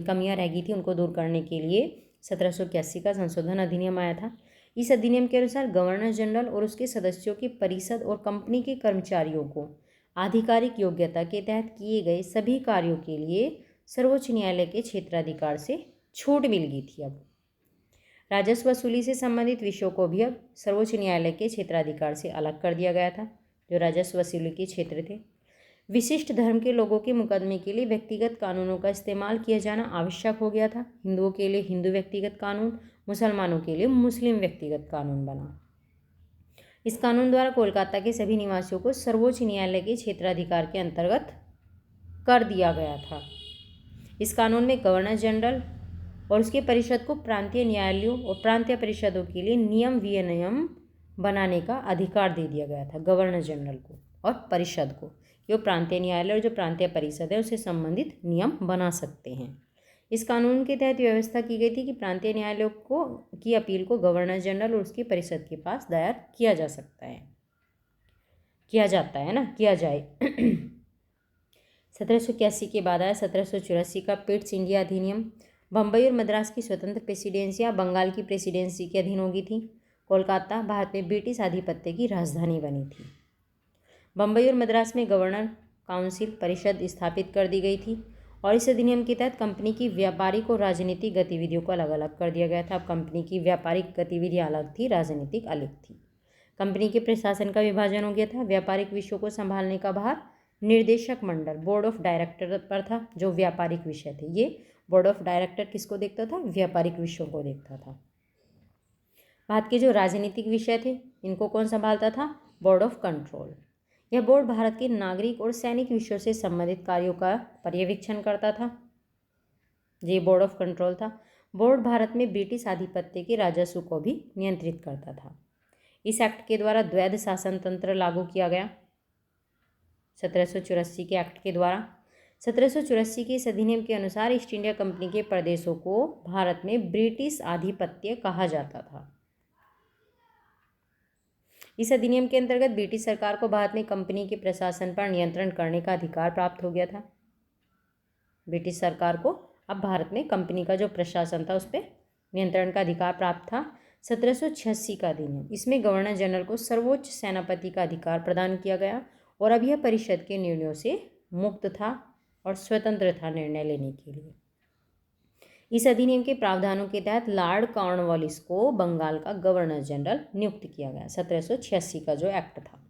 कमियां रह गई थी उनको दूर करने के लिए 1781 का संशोधन अधिनियम आया था। इस अधिनियम के अनुसार गवर्नर जनरल और उसके सदस्यों की परिषद और कंपनी के कर्मचारियों को आधिकारिक योग्यता के तहत किए गए सभी कार्यों के लिए सर्वोच्च न्यायालय के क्षेत्राधिकार से छूट मिल गई थी। अब राजस्व वसूली से संबंधित विषयों को भी अब सर्वोच्च न्यायालय के क्षेत्राधिकार से अलग कर दिया गया था, जो राजस्व वसूली के क्षेत्र थे। विशिष्ट धर्म के लोगों के मुकदमे के लिए व्यक्तिगत कानूनों का इस्तेमाल किया जाना आवश्यक हो गया था। हिंदुओं के लिए हिंदू व्यक्तिगत कानून, मुसलमानों के लिए मुस्लिम व्यक्तिगत कानून बना। इस कानून द्वारा कोलकाता के सभी निवासियों को सर्वोच्च न्यायालय के क्षेत्राधिकार के अंतर्गत कर दिया गया था। इस कानून में गवर्नर जनरल और उसके परिषद को प्रांतीय न्यायालयों और प्रांतीय परिषदों के लिए नियम विनियम बनाने का अधिकार दे दिया गया था। गवर्नर जनरल को और परिषद को, जो प्रांतीय न्यायालय और जो प्रांतीय परिषद है उससे संबंधित नियम बना सकते हैं। इस कानून के तहत व्यवस्था की गई थी कि प्रांतीय न्यायालयों को की अपील को गवर्नर जनरल और उसकी परिषद के पास दायर किया जा सकता है, किया जाता है ना, किया जाए। 1781 के बाद आया 1784 का पिट्स इंडिया अधिनियम। बम्बई और मद्रास की स्वतंत्र प्रेसिडेंसियाँ बंगाल की प्रेसिडेंसी के अधीन होगी थी। कोलकाता भारत में ब्रिटिश आधिपत्य की राजधानी बनी थी। बम्बई और मद्रास में गवर्नर काउंसिल परिषद स्थापित कर दी गई थी और इस अधिनियम के तहत कंपनी की व्यापारिक और राजनीतिक गतिविधियों को अलग अलग कर दिया गया था। अब कंपनी की व्यापारिक गतिविधियाँ अलग थी, राजनीतिक अलग थी। कंपनी के प्रशासन का विभाजन हो गया था। व्यापारिक विषयों को संभालने का भार निर्देशक मंडल बोर्ड ऑफ डायरेक्टर पर था। जो व्यापारिक विषय थे, ये बोर्ड ऑफ डायरेक्टर किसको देखता था? व्यापारिक विषयों को देखता था। भारत के जो राजनीतिक विषय थे इनको कौन संभालता था? Board of control. यह बोर्ड भारत के नागरिक और सैनिक विषयों से संबंधित कार्यों का पर्यवेक्षण करता था। ये बोर्ड ऑफ कंट्रोल था। बोर्ड भारत में ब्रिटिश आधिपत्य के राजस्व को भी नियंत्रित करता था। इस एक्ट के द्वारा द्वैध शासन तंत्र लागू किया गया 1784 के एक्ट के द्वारा। 1784 के इस अधिनियम के अनुसार ईस्ट इंडिया कंपनी के प्रदेशों को भारत में ब्रिटिश आधिपत्य कहा जाता था। इस अधिनियम के अंतर्गत ब्रिटिश सरकार को भारत में कंपनी के प्रशासन पर नियंत्रण करने का अधिकार प्राप्त हो गया था। ब्रिटिश सरकार को अब भारत में कंपनी का जो प्रशासन था उस पर नियंत्रण का अधिकार प्राप्त था। 1786 का अधिनियम, इसमें गवर्नर जनरल को सर्वोच्च सेनापति का अधिकार प्रदान किया गया और अब यह परिषद के निर्णयों से मुक्त था और स्वतंत्र था निर्णय लेने के लिए। इस अधिनियम के प्रावधानों के तहत लॉर्ड कॉर्नवालिस को बंगाल का गवर्नर जनरल नियुक्त किया गया। 1786 का जो एक्ट था।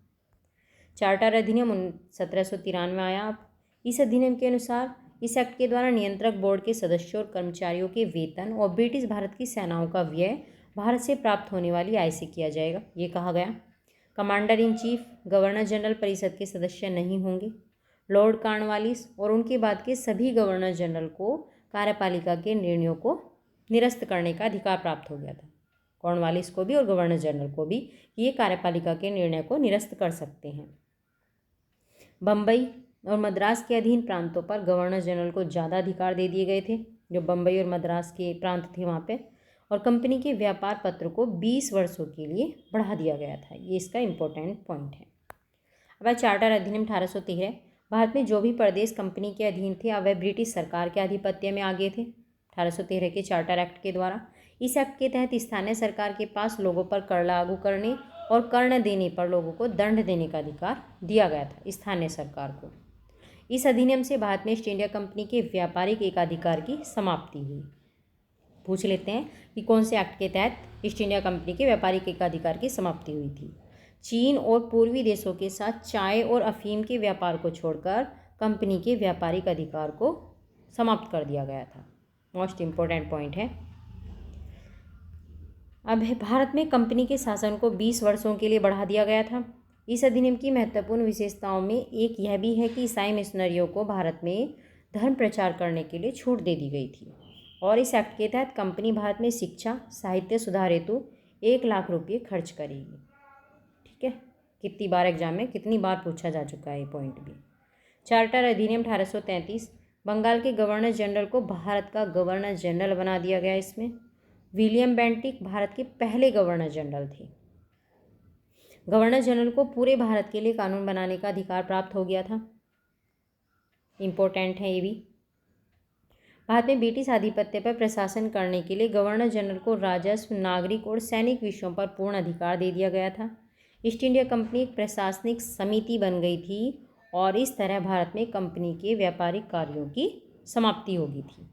चार्टर अधिनियम 1793 में आया। इस अधिनियम के अनुसार इस एक्ट के द्वारा नियंत्रक बोर्ड के सदस्यों और कर्मचारियों के वेतन और ब्रिटिश भारत की सेनाओं का व्यय भारत से प्राप्त होने वाली आय से किया जाएगा, ये कहा गया। Commander in chief governor general परिषद के सदस्य नहीं होंगे। लॉर्ड कॉर्नवालिस और उनके बाद के सभी गवर्नर जनरल को कार्यपालिका के निर्णयों को निरस्त करने का अधिकार प्राप्त हो गया था। कॉर्नवालिस को भी और गवर्नर जनरल को भी ये कार्यपालिका के निर्णय को निरस्त कर सकते हैं। बम्बई और मद्रास के अधीन प्रांतों पर गवर्नर जनरल को ज़्यादा अधिकार दे दिए गए थे, जो बम्बई और मद्रास के प्रांत थे वहाँ पे, और कंपनी के व्यापार पत्र को 20 वर्षों के लिए बढ़ा दिया गया था। ये इसका इम्पोर्टेंट पॉइंट है। अब चार्टर अधिनियम 1813। भारत में जो भी प्रदेश कंपनी के अधीन थे अब वह ब्रिटिश सरकार के आधिपत्य में आ गए थे 1813 के चार्टर एक्ट के द्वारा। इस एक्ट के तहत स्थानीय सरकार के पास लोगों पर कर लागू करने और कर न देने पर लोगों को दंड देने का अधिकार दिया गया था स्थानीय सरकार को। इस अधिनियम से भारत में ईस्ट इंडिया कंपनी के व्यापारिक एकाधिकार की समाप्ति हुई। पूछ लेते हैं कि कौन से एक्ट के तहत ईस्ट इंडिया कंपनी के व्यापारिक एकाधिकार की समाप्ति हुई थी। चीन और पूर्वी देशों के साथ चाय और अफीम के व्यापार को छोड़कर कंपनी के व्यापारिक अधिकार को समाप्त कर दिया गया था। मोस्ट इम्पोर्टेंट पॉइंट है। अब भारत में कंपनी के शासन को 20 वर्षों के लिए बढ़ा दिया गया था। इस अधिनियम की महत्वपूर्ण विशेषताओं में एक यह भी है कि ईसाई मिशनरियों को भारत में धर्म प्रचार करने के लिए छूट दे दी गई थी। और इस एक्ट के तहत कंपनी भारत में शिक्षा साहित्य सुधार हेतु 1 लाख रुपये खर्च करेगी। ठीक है, कितनी बार एग्जाम में कितनी बार पूछा जा चुका है ये पॉइंट भी। चार्टर अधिनियम 1833, बंगाल के गवर्नर जनरल को भारत का गवर्नर जनरल बना दिया गया। इसमें विलियम बेंटिक भारत के पहले गवर्नर जनरल थे। गवर्नर जनरल को पूरे भारत के लिए कानून बनाने का अधिकार प्राप्त हो गया था। इम्पोर्टेंट है ये भी। भारत में ब्रिटिश आधिपत्य पर प्रशासन करने के लिए गवर्नर जनरल को राजस्व, नागरिक और सैनिक विषयों पर पूर्ण अधिकार दे दिया गया था। ईस्ट इंडिया कंपनी एक प्रशासनिक समिति बन गई थी और इस तरह भारत में कंपनी के व्यापारिक कार्यों की समाप्ति हो गई थी।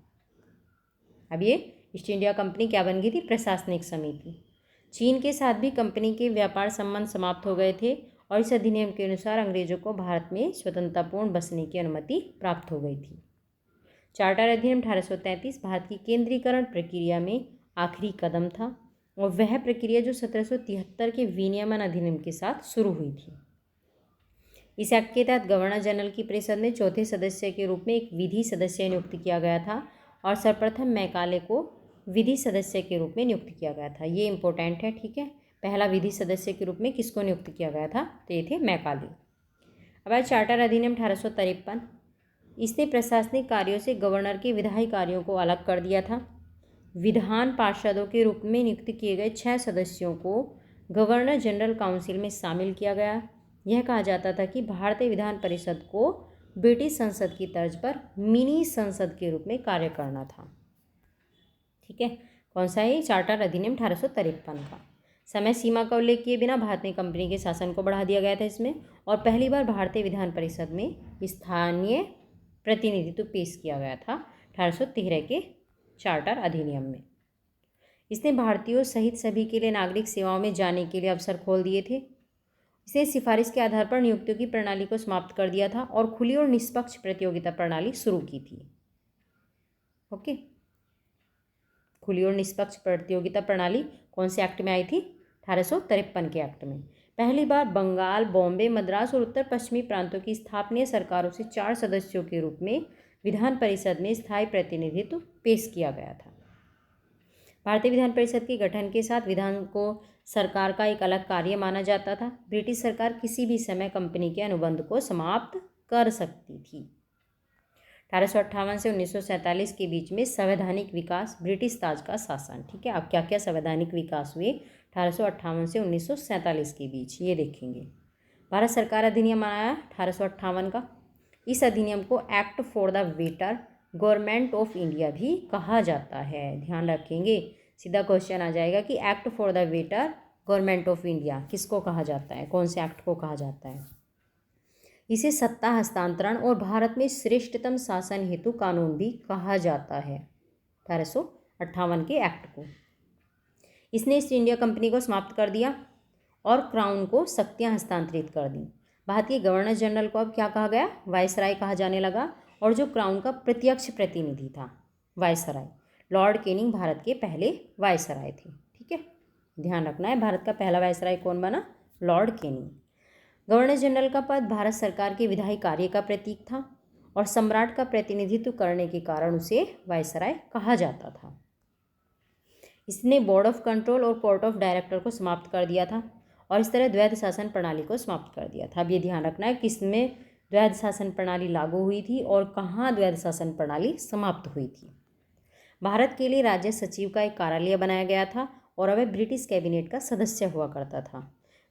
अब ये ईस्ट इंडिया कंपनी क्या बन गई थी? प्रशासनिक समिति। चीन के साथ भी कंपनी के व्यापार संबंध समाप्त हो गए थे और इस अधिनियम के अनुसार अंग्रेजों को भारत में स्वतंत्रतापूर्ण बसने की अनुमति प्राप्त हो गई थी। चार्टर अधिनियम 1833 भारत की केंद्रीकरण प्रक्रिया में आखिरी कदम था और वह प्रक्रिया जो 1773 के विनियमन अधिनियम के साथ शुरू हुई थी। इस एक्ट के तहत गवर्नर जनरल की परिषद में चौथे सदस्य के रूप में एक विधि सदस्य नियुक्त किया गया था और सर्वप्रथम मैकाले को विधि सदस्य के रूप में नियुक्त किया गया था। ये इंपॉर्टेंट है। ठीक है, पहला विधि सदस्य के रूप में किसको नियुक्त किया गया था? तो ये थे मैकाले। अब आए चार्टर अधिनियम 1853। इसने प्रशासनिक कार्यों से गवर्नर के विधायी कार्यों को अलग कर दिया था। विधान पार्षदों के रूप में नियुक्त किए गए 6 सदस्यों को गवर्नर जनरल काउंसिल में शामिल किया गया। यह कहा जाता था कि भारतीय विधान परिषद को ब्रिटिश संसद की तर्ज पर मिनी संसद के रूप में कार्य करना था। ठीक है, कौन सा है? चार्टर अधिनियम 1853 का। समय सीमा का उल्लेख किए बिना भारत में कंपनी के शासन को बढ़ा दिया गया था इसमें, और पहली बार भारतीय विधान परिषद में स्थानीय प्रतिनिधित्व पेश किया गया था 1813 के चार्टर अधिनियम में। इसने भारतीयों सहित सभी के लिए नागरिक सेवाओं में जाने के लिए अवसर खोल दिए थे। इसने सिफारिश के आधार पर नियुक्तियों की प्रणाली को समाप्त कर दिया था और खुली और निष्पक्ष प्रतियोगिता प्रणाली शुरू की थी। ओके, खुली और निष्पक्ष प्रतियोगिता प्रणाली कौन से एक्ट में आई थी? 1853 के एक्ट में। पहली बार बंगाल, बॉम्बे, मद्रास और उत्तर पश्चिमी प्रांतों की स्थानीय सरकारों से 4 सदस्यों के रूप में विधान परिषद में स्थायी प्रतिनिधित्व पेश किया गया था। भारतीय विधान परिषद के गठन के साथ विधान को सरकार का एक अलग कार्य माना जाता था। ब्रिटिश सरकार किसी भी समय कंपनी के अनुबंध को समाप्त कर सकती थी। 1858 से 1947 के बीच में संवैधानिक विकास, ब्रिटिश ताज का शासन। ठीक है, अब क्या क्या संवैधानिक विकास हुए 1858 से 1947 के बीच, ये देखेंगे। भारत सरकार अधिनियम आया 1858 का। इस अधिनियम को act for the better government of India भी कहा जाता है। ध्यान रखेंगे, सीधा क्वेश्चन आ जाएगा कि act for the better government of India किसको कहा जाता है, कौन से एक्ट को कहा जाता है? इसे सत्ता हस्तांतरण और भारत में श्रेष्ठतम शासन हेतु कानून भी कहा जाता है, 1858 के एक्ट को। इसने ईस्ट इंडिया कंपनी को समाप्त कर दिया और क्राउन को शक्तियां हस्तांतरित कर दी। भारतीय गवर्नर जनरल को अब क्या कहा गया? वायसराय कहा जाने लगा, और जो क्राउन का प्रत्यक्ष प्रतिनिधि था वायसराय, लॉर्ड कैनिंग भारत के पहले वायसराय थे। ठीक है, ध्यान रखना है, भारत का पहला वायसराय कौन बना? Lord Canning. गवर्नर जनरल का पद भारत सरकार के विधायी कार्य का प्रतीक था और सम्राट का प्रतिनिधित्व करने के कारण उसे वायसराय कहा जाता था। इसने बोर्ड ऑफ कंट्रोल और कोर्ट ऑफ डायरेक्टर को समाप्त कर दिया था और इस तरह द्वैध शासन प्रणाली को समाप्त कर दिया था। अब ये ध्यान रखना है किसमें द्वैध शासन प्रणाली लागू हुई थी और कहाँ द्वैध शासन प्रणाली समाप्त हुई थी। भारत के लिए राज्य सचिव का एक कार्यालय बनाया गया था और वह ब्रिटिश कैबिनेट का सदस्य हुआ करता था।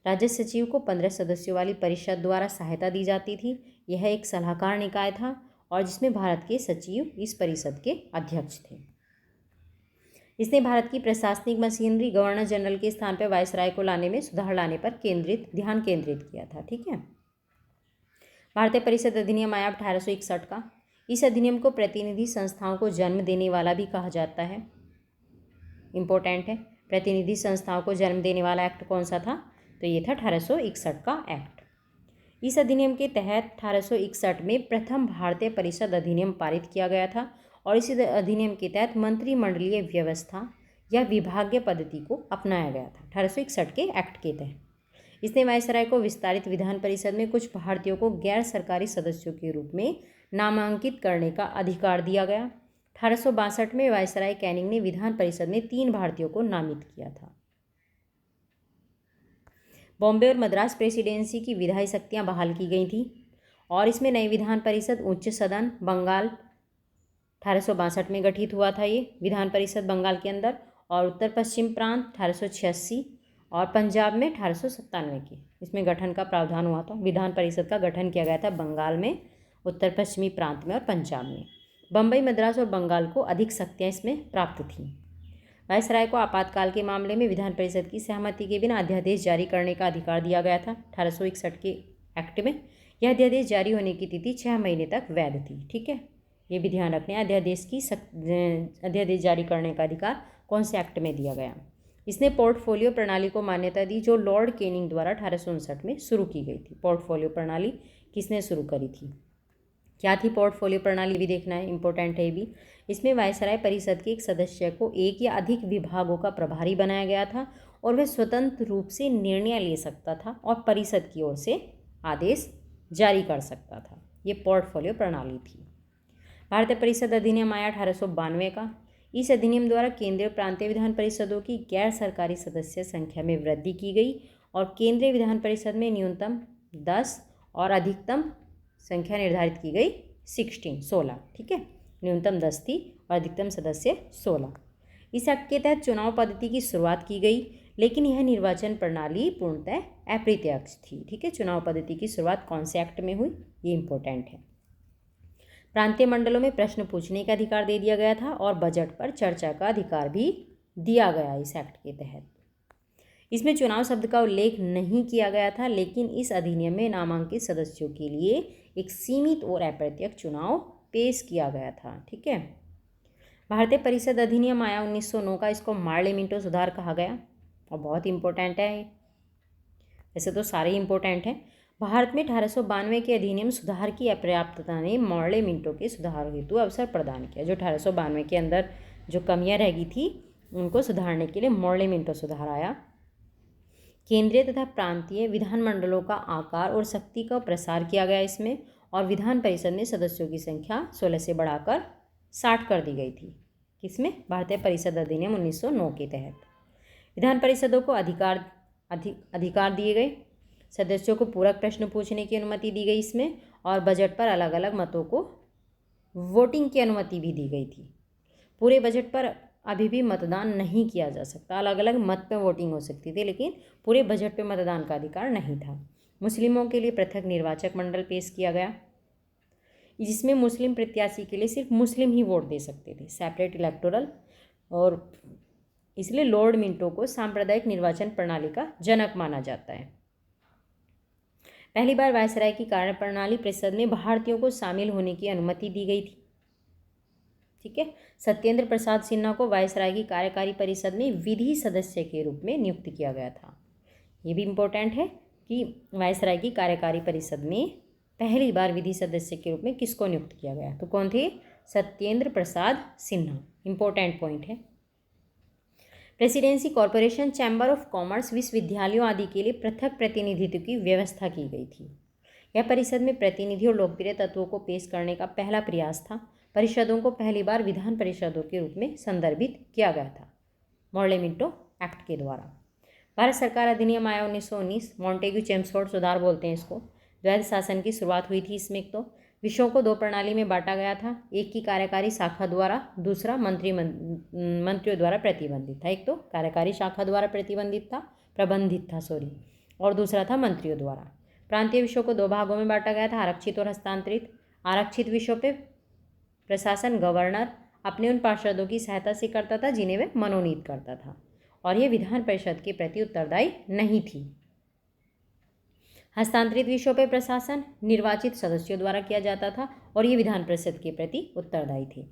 राज्य सचिव को 15 सदस्यों वाली परिषद द्वारा सहायता दी जाती थी। यह एक सलाहकार निकाय था और जिसमें भारत के सचिव इस परिषद के अध्यक्ष थे। इसने भारत की प्रशासनिक मशीनरी गवर्नर जनरल के स्थान पर वायसराय को लाने में सुधार लाने पर ध्यान केंद्रित किया था। ठीक है, भारतीय परिषद अधिनियम आया 1861 का। इस अधिनियम को प्रतिनिधि संस्थाओं को जन्म देने वाला भी कहा जाता है। इंपॉर्टेंट है, प्रतिनिधि संस्थाओं को जन्म देने वाला एक्ट कौन सा था? तो ये था 1861 का एक्ट। इस अधिनियम के तहत 1861 में प्रथम भारतीय परिषद अधिनियम पारित किया गया था और इस अधिनियम के तहत मंत्रिमंडलीय व्यवस्था या विभागीय पद्धति को अपनाया गया था 1861 के एक्ट के तहत। इसने वायसराय को विस्तारित विधान परिषद में कुछ भारतीयों को गैर सरकारी सदस्यों के रूप में नामांकित करने का अधिकार दिया गया। 1862 में वायसराय कैनिंग ने विधान परिषद में 3 भारतीयों को नामित किया था। बॉम्बे और मद्रास प्रेसिडेंसी की विधायी शक्तियाँ बहाल की गई थी और इसमें नई विधान परिषद उच्च सदन बंगाल 1862 में गठित हुआ था। ये विधान परिषद बंगाल के अंदर, और उत्तर पश्चिम प्रांत 1886 और पंजाब में 1897 के इसमें गठन का प्रावधान हुआ था। विधान परिषद का गठन किया गया था बंगाल में, उत्तर पश्चिमी प्रांत में और पंजाब में। बम्बई, मद्रास और बंगाल को अधिक शक्तियाँ इसमें प्राप्त थीं। वायसराय को आपातकाल के मामले में विधान परिषद की सहमति के बिना अध्यादेश जारी करने का अधिकार दिया गया था 1861 के एक्ट में। यह अध्यादेश जारी होने की तिथि 6 महीने तक वैध थी। ठीक है, ये भी ध्यान रखना है। अध्यादेश जारी करने का अधिकार कौन से एक्ट में दिया गया। इसने पोर्टफोलियो प्रणाली को मान्यता दी जो लॉर्ड कैनिंग द्वारा 1859 में शुरू की गई थी। पोर्टफोलियो प्रणाली किसने शुरू करी थी, क्या थी पोर्टफोलियो प्रणाली भी देखना है, इंपॉर्टेंट है ये भी। इसमें वायसराय परिषद के एक सदस्य को एक या अधिक विभागों का प्रभारी बनाया गया था और वह स्वतंत्र रूप से निर्णय ले सकता था और परिषद की ओर से आदेश जारी कर सकता था। ये पोर्टफोलियो प्रणाली थी। भारतीय परिषद अधिनियम आया 1892 का। इस अधिनियम द्वारा केंद्रीय प्रांतीय विधान परिषदों की गैर सरकारी सदस्य संख्या में वृद्धि की गई और केंद्रीय विधान परिषद में न्यूनतम 10 और अधिकतम संख्या निर्धारित की गई 16। ठीक है, न्यूनतम 10 थी और अधिकतम सदस्य 16। इस एक्ट के तहत चुनाव पद्धति की शुरुआत की गई, लेकिन यह निर्वाचन प्रणाली पूर्णतः अप्रत्यक्ष थी। ठीक है, चुनाव पद्धति की शुरुआत कौन से एक्ट में हुई, ये इंपॉर्टेंट है। प्रांतीय मंडलों में प्रश्न पूछने का अधिकार दे दिया गया था और बजट पर चर्चा का अधिकार भी दिया गया इस एक्ट के तहत। इसमें चुनाव शब्द का उल्लेख नहीं किया गया था, लेकिन इस अधिनियम में नामांकित सदस्यों के लिए एक सीमित और अप्रत्यक्ष चुनाव पेश किया गया था। ठीक है, भारतीय परिषद अधिनियम आया 1909 का। इसको मार्ले-मिंटो सुधार कहा गया और बहुत इंपॉर्टेंट है। वैसे तो सारे इंपॉर्टेंट हैं। भारत में 1892 के अधिनियम सुधार की अपर्याप्तता ने मार्ले-मिंटो के सुधार हेतु अवसर प्रदान किया। जो 1892 के अंदर जो कमियां रह गई थी उनको सुधारने के लिए मार्ले-मिंटो सुधार आया। केंद्रीय तथा प्रांतीय विधानमंडलों का आकार और शक्ति का प्रसार किया गया इसमें, और विधान परिषद में सदस्यों की संख्या 16 से बढ़ाकर 60 कर दी गई थी। किसमें, भारतीय परिषद अधिनियम 1909 के तहत। विधान परिषदों को अधिकार दिए गए। सदस्यों को पूरक प्रश्न पूछने की अनुमति दी गई इसमें, और बजट पर अलग अलग मतों को वोटिंग की अनुमति भी दी गई थी। पूरे बजट पर अभी भी मतदान नहीं किया जा सकता, अलग अलग मत पे वोटिंग हो सकती थी, लेकिन पूरे बजट पे मतदान का अधिकार नहीं था। मुस्लिमों के लिए पृथक निर्वाचक मंडल पेश किया गया, जिसमें मुस्लिम प्रत्याशी के लिए सिर्फ मुस्लिम ही वोट दे सकते थे, सेपरेट इलेक्टोरल। और इसलिए लॉर्ड मिंटो को सांप्रदायिक निर्वाचन प्रणाली का जनक माना जाता है। पहली बार वायसराय की कार्यप्रणाली परिषद में भारतीयों को शामिल होने की अनुमति दी गई थी। ठीक है, सत्येंद्र प्रसाद सिन्हा को वायसराय की कार्यकारी परिषद में विधि सदस्य के रूप में नियुक्त किया गया था। ये भी इम्पोर्टेंट है कि वायसराय की कार्यकारी परिषद में पहली बार विधि सदस्य के रूप में किसको नियुक्त किया गया, तो कौन थे, सत्येंद्र प्रसाद सिन्हा। इंपॉर्टेंट पॉइंट है। Presidency corporation, chamber of commerce, विश्वविद्यालयों आदि के लिए पृथक प्रतिनिधित्व की व्यवस्था की गई थी। यह परिषद में प्रतिनिधि और लोकप्रिय तत्वों को पेश करने का पहला प्रयास था। परिषदों को पहली बार विधान परिषदों के रूप में संदर्भित किया गया था मार्ले-मिंटो एक्ट के द्वारा। भारत सरकार अधिनियम आया 1919, मॉन्टेग्यू चेम्सफोर्ड सुधार बोलते हैं इसको। द्वैध शासन की शुरुआत हुई थी इसमें। एक तो विषयों को 2 प्रणाली में बांटा गया था, एक की कार्यकारी शाखा द्वारा, दूसरा मंत्रियों द्वारा प्रतिबंधित था। एक तो कार्यकारी शाखा द्वारा प्रबंधित था और दूसरा था मंत्रियों द्वारा। प्रांतीय विषयों को 2 भागों में बांटा गया था, आरक्षित और हस्तांतरित। आरक्षित विषयों पे प्रशासन गवर्नर अपने उन पार्षदों की सहायता से करता था जिन्हें वह मनोनीत करता था, और यह विधान परिषद के प्रति उत्तरदायी नहीं थी। हस्तांतरित विषयों पर प्रशासन निर्वाचित सदस्यों द्वारा किया जाता था और ये विधान परिषद के प्रति उत्तरदायी थे।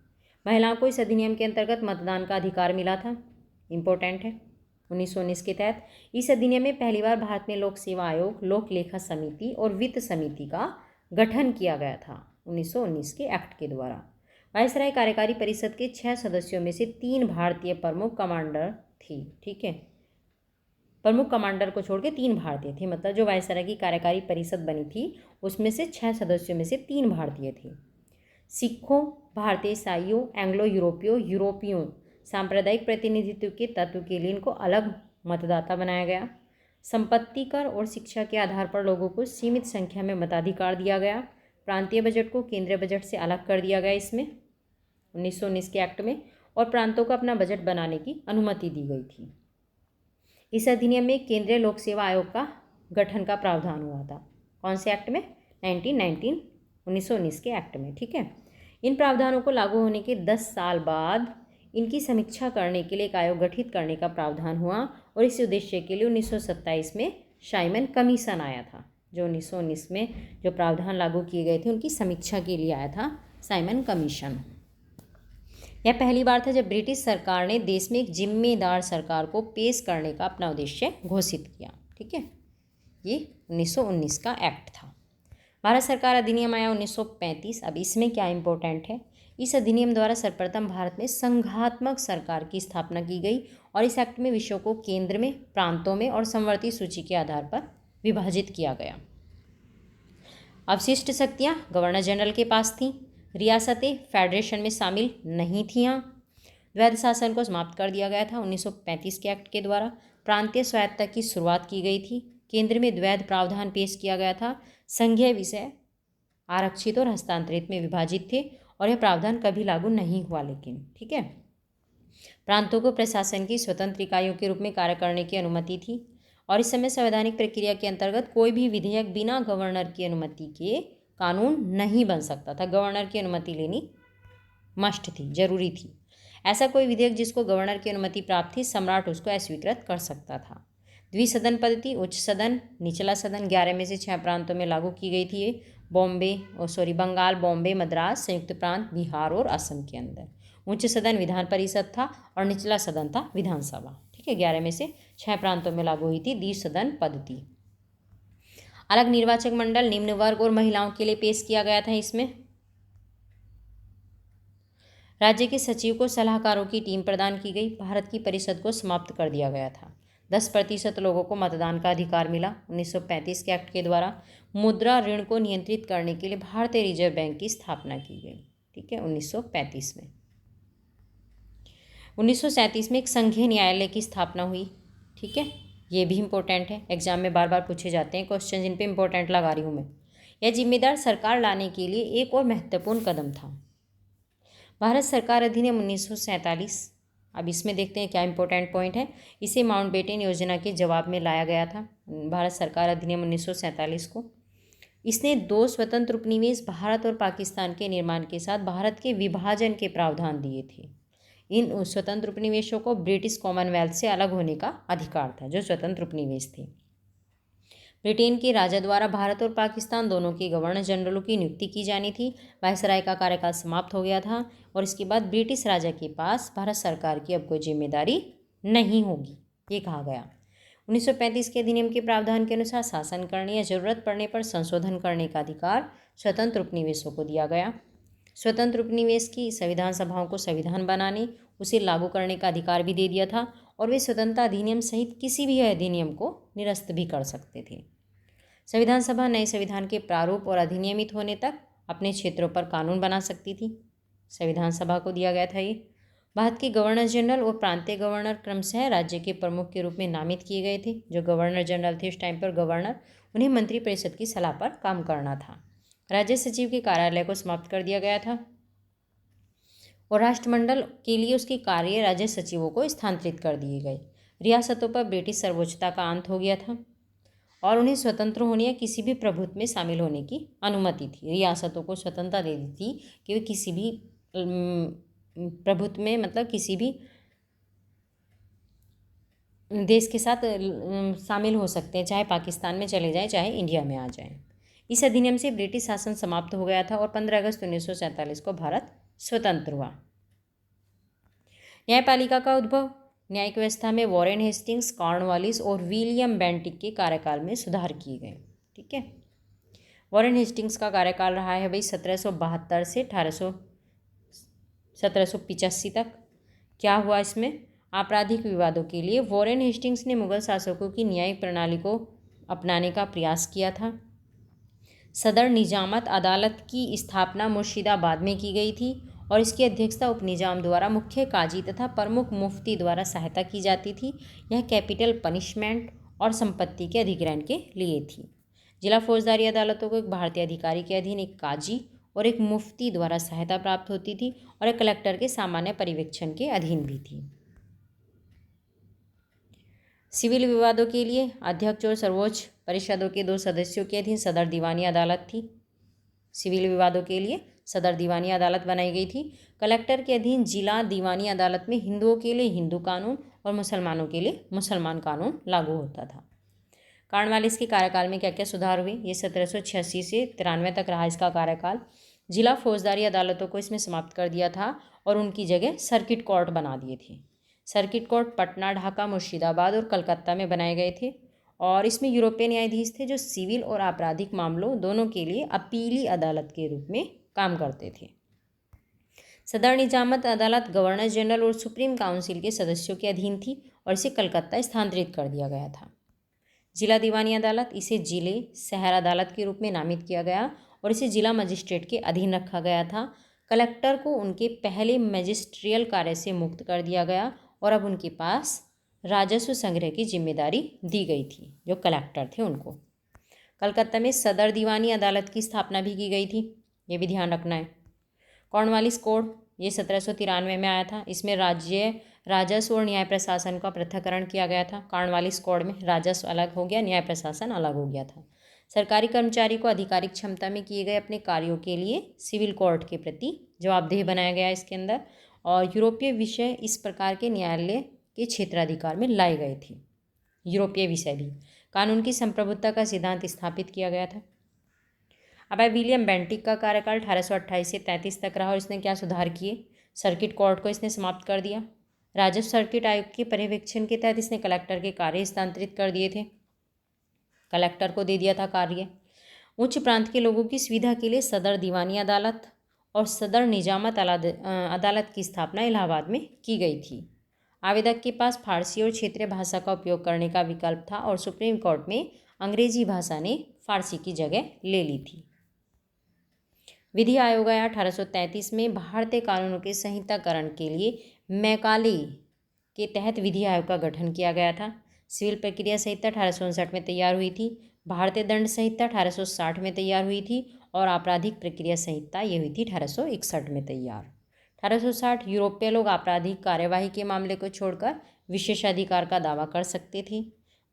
महिलाओं को इस अधिनियम के अंतर्गत मतदान का अधिकार मिला था। इंपॉर्टेंट है। 1919 के तहत इस अधिनियम में पहली बार भारत में लोक सेवा आयोग, लोक लेखा समिति और वित्त समिति का गठन किया गया था 1919 के एक्ट के द्वारा। वायसराय कार्यकारी परिषद के 6 सदस्यों में से 3 भारतीय प्रमुख कमांडर थी। ठीक है, प्रमुख कमांडर को छोड़ के 3 भारतीय थे, मतलब जो वायसराय की कार्यकारी परिषद बनी थी उसमें से 6 सदस्यों में से 3 भारतीय थे। सिखों, भारतीय ईसाइयों, एंग्लो यूरोपियों सांप्रदायिक प्रतिनिधित्व के तत्व के लिए इनको अलग मतदाता बनाया गया। संपत्ति कर और शिक्षा के आधार पर लोगों को सीमित संख्या में मताधिकार दिया गया। प्रांतीय बजट को केंद्रीय बजट से अलग कर दिया गया इसमें 1919 के एक्ट में, और प्रांतों को अपना बजट बनाने की अनुमति दी गई थी। इस अधिनियम में केंद्रीय लोक सेवा आयोग का गठन का प्रावधान हुआ था। कौन से एक्ट में? 1919 के एक्ट में। ठीक है। इन प्रावधानों को लागू होने के 10 साल बाद इनकी समीक्षा करने के लिए एक आयोग गठित करने का प्रावधान हुआ, और इस उद्देश्य के लिए 1927 में साइमन कमीशन आया था। जो 1919 में जो प्रावधान लागू किए गए थे उनकी समीक्षा के लिए आया था साइमन कमीशन। यह पहली बार था जब ब्रिटिश सरकार ने देश में एक जिम्मेदार सरकार को पेश करने का अपना उद्देश्य घोषित किया। ठीक है, ये 1919 का एक्ट था। भारत सरकार अधिनियम आया 1935। अब इसमें क्या इम्पोर्टेंट है, इस अधिनियम द्वारा सर्वप्रथम भारत में संघात्मक सरकार की स्थापना की गई, और इस एक्ट में विषयों को केंद्र में, प्रांतों में और संवर्ती सूची के आधार पर विभाजित किया गया। अवशिष्ट शक्तियाँ गवर्नर जनरल के पास थीं। रियासतें फेडरेशन में शामिल नहीं थीं। द्वैध शासन को समाप्त कर दिया गया था 1935 के एक्ट के द्वारा। प्रांतीय स्वायत्तता की शुरुआत की गई थी। केंद्र में द्वैध प्रावधान पेश किया गया था। संघीय विषय आरक्षित और हस्तांतरित में विभाजित थे, और यह प्रावधान कभी लागू नहीं हुआ लेकिन। ठीक है। प्रांतों को प्रशासन की स्वतंत्र इकाइयों के रूप में कार्य करने की अनुमति थी, और इस समय संवैधानिक प्रक्रिया के अंतर्गत कोई भी विधेयक बिना गवर्नर की अनुमति के कानून नहीं बन सकता था। गवर्नर की अनुमति लेनी मस्ट थी, जरूरी थी। ऐसा कोई विधेयक जिसको गवर्नर की अनुमति प्राप्त थी, सम्राट उसको अस्वीकृत कर सकता था। द्विसदन पद्धति, उच्च सदन, निचला सदन 11 में से 6 प्रांतों में लागू की गई थी। ये बंगाल, बॉम्बे, मद्रास, संयुक्त प्रांत, बिहार और असम के अंदर। उच्च सदन विधान परिषद था और निचला सदन था विधानसभा। ठीक है, 11 में से 6 प्रांतों में लागू हुई थी द्विसदन पद्धति। अलग निर्वाचक मंडल निम्न वर्ग और महिलाओं के लिए पेश किया गया था। इसमें राज्य के सचिव को सलाहकारों की टीम प्रदान की गई। भारत की परिषद को समाप्त कर दिया गया था। 10% लोगों को मतदान का अधिकार मिला 1935 के एक्ट के द्वारा। मुद्रा ऋण को नियंत्रित करने के लिए भारतीय रिजर्व बैंक की स्थापना की गई। ठीक है, 1935 में। 1937 में एक संघीय न्यायालय की स्थापना हुई। ठीक है, ये भी इम्पोर्टेंट है, एग्जाम में बार बार पूछे जाते हैं क्वेश्चन, जिन पे इम्पोर्टेंट लगा रही हूँ मैं। यह जिम्मेदार सरकार लाने के लिए एक और महत्वपूर्ण कदम था। भारत सरकार अधिनियम 1947। अब इसमें देखते हैं क्या इंपॉर्टेंट पॉइंट है। इसे माउंटबेटन योजना के जवाब में लाया गया था, भारत सरकार अधिनियम 1947 को। इसने 2 स्वतंत्र उपनिवेश भारत और पाकिस्तान के निर्माण के साथ भारत के विभाजन के प्रावधान दिए थे। इन स्वतंत्र उपनिवेशों को ब्रिटिश कॉमनवेल्थ से अलग होने का अधिकार था, जो स्वतंत्र उपनिवेश थे। ब्रिटेन के राजा द्वारा भारत और पाकिस्तान दोनों के गवर्नर जनरलों की नियुक्ति की जानी थी। वायसराय का कार्यकाल समाप्त हो गया था, और इसके बाद ब्रिटिश राजा के पास भारत सरकार की अब कोई जिम्मेदारी नहीं होगी, ये कहा गया। 1935 के अधिनियम के प्रावधान के अनुसार शासन करने या जरूरत पड़ने पर संशोधन करने का अधिकार स्वतंत्र उपनिवेशों को दिया गया। स्वतंत्र उपनिवेश की संविधान सभाओं को संविधान बनाने, उसे लागू करने का अधिकार भी दे दिया था, और वे स्वतंत्रता अधिनियम सहित किसी भी अधिनियम को निरस्त भी कर सकते थे। संविधान सभा नए संविधान के प्रारूप और अधिनियमित होने तक अपने क्षेत्रों पर कानून बना सकती थी। संविधान सभा को दिया गया था ये। भारत के गवर्नर जनरल और प्रांतीय गवर्नर क्रमशः राज्य के प्रमुख के रूप में नामित किए गए थे। जो गवर्नर जनरल थे उस टाइम पर गवर्नर, उन्हें मंत्रिपरिषद की सलाह पर काम करना था। राज्य सचिव के कार्यालय को समाप्त कर दिया गया था, और राष्ट्रमंडल के लिए उसके कार्य राज्य सचिवों को स्थानांतरित कर दिए गए। रियासतों पर ब्रिटिश सर्वोच्चता का अंत हो गया था, और उन्हें स्वतंत्र होने या किसी भी प्रभुत्व में शामिल होने की अनुमति थी। रियासतों को स्वतंत्रता दे दी थी कि वे किसी भी प्रभुत्व में, मतलब किसी भी देश के साथ शामिल हो सकते हैं, चाहे पाकिस्तान में चले जाएं, चाहे इंडिया में आ जाएं। इस अधिनियम से ब्रिटिश शासन समाप्त हो गया था, और 15 अगस्त 1947 को भारत स्वतंत्र हुआ। न्यायपालिका का उद्भव। न्यायिक व्यवस्था में वॉरेन हेस्टिंग्स, कॉर्नवालिस और विलियम बेंटिक के कार्यकाल में सुधार किए गए। ठीक है, वॉरेन हेस्टिंग्स का कार्यकाल रहा है भाई 1772 से 1785 तक। क्या हुआ इसमें? आपराधिक विवादों के लिए वॉरेन हेस्टिंग्स ने मुगल शासकों की न्यायिक प्रणाली को अपनाने का प्रयास किया था। सदर निजामत अदालत की स्थापना मुर्शिदाबाद में की गई थी और इसकी अध्यक्षता उपनिजाम द्वारा मुख्य काजी तथा प्रमुख मुफ्ती द्वारा सहायता की जाती थी। यह कैपिटल पनिशमेंट और संपत्ति के अधिग्रहण के लिए थी। जिला फौजदारी अदालतों को एक भारतीय अधिकारी के अधीन एक काजी और एक मुफ्ती द्वारा सहायता प्राप्त होती थी और एक कलेक्टर के सामान्य पर्यवेक्षण के अधीन भी थी। सिविल विवादों के लिए अध्यक्ष और सर्वोच्च परिषदों के 2 सदस्यों के अधीन सदर दीवानी अदालत थी। सिविल विवादों के लिए सदर दीवानी अदालत बनाई गई थी। कलेक्टर के अधीन जिला दीवानी अदालत में हिंदुओं के लिए हिंदू कानून और मुसलमानों के लिए मुसलमान कानून लागू होता था। कॉर्नवालिस के कार्यकाल में क्या क्या सुधार हुए? ये 1786 से 93 तक रहा इसका कार्यकाल। जिला फौजदारी अदालतों को इसमें समाप्त कर दिया था और उनकी जगह सर्किट कोर्ट बना दिए थे। सर्किट कोर्ट पटना, ढाका, मुर्शिदाबाद और कलकत्ता में बनाए गए थे और इसमें यूरोपीय न्यायाधीश थे जो सिविल और आपराधिक मामलों दोनों के लिए अपीली अदालत के रूप में काम करते थे। सदर निजामत अदालत गवर्नर जनरल और सुप्रीम काउंसिल के सदस्यों के अधीन थी और इसे कलकत्ता स्थानांतरित कर दिया गया था। जिला दीवानी अदालत, इसे जिले शहर अदालत के रूप में नामित किया गया और इसे जिला मजिस्ट्रेट के अधीन रखा गया था। कलेक्टर को उनके पहले मजिस्ट्रियल कार्य से मुक्त कर दिया गया और अब उनके पास राजस्व संग्रह की जिम्मेदारी दी गई थी। जो कलेक्टर थे उनको कलकत्ता में सदर दीवानी अदालत की स्थापना भी की गई थी, ये भी ध्यान रखना है। कॉर्नवालिस कोड ये 1793 में आया था। इसमें राजस्व और न्याय प्रशासन का पृथक्करण किया गया था। कॉर्नवालिस कोड में राजस्व अलग हो गया, न्याय प्रशासन अलग हो गया था। सरकारी कर्मचारी को आधिकारिक क्षमता में किए गए अपने कार्यों के लिए सिविल कोर्ट के प्रति जवाबदेह बनाया गया इसके अंदर, और यूरोपीय विषय इस प्रकार के न्यायालय के क्षेत्राधिकार में लाए गए थे। यूरोपीय विषय भी कानून की संप्रभुता का सिद्धांत स्थापित किया गया था। अब विलियम बेंटिक का कार्यकाल 1828 से 33 तक रहा और इसने क्या सुधार किए? सर्किट कोर्ट को इसने समाप्त कर दिया। राजस्व सर्किट आयुक्त के पर्यवेक्षण के तहत इसने कलेक्टर के कार्य हस्तांतरित कर दिए थे, कलेक्टर को दे दिया था कार्य। उच्च प्रांत के लोगों की सुविधा के लिए सदर दीवानी अदालत और सदर निजामत अदालत की स्थापना इलाहाबाद में की गई थी। आवेदक के पास फारसी और क्षेत्रीय भाषा का उपयोग करने का विकल्प था और सुप्रीम कोर्ट में अंग्रेजी भाषा ने फारसी की जगह ले ली थी। विधि आयोग आया 1833 में। भारतीय कानूनों के संहिताकरण के लिए मैकाले के तहत विधि आयोग का गठन किया गया था। सिविल प्रक्रिया संहिता 1859 में तैयार हुई थी। भारतीय दंड संहिता 1860 में तैयार हुई थी और आपराधिक प्रक्रिया संहिता ये हुई थी 1861 में तैयार। 1860 यूरोपीय लोग आपराधिक कार्यवाही के मामले को छोड़कर विशेषाधिकार का दावा कर सकते थे।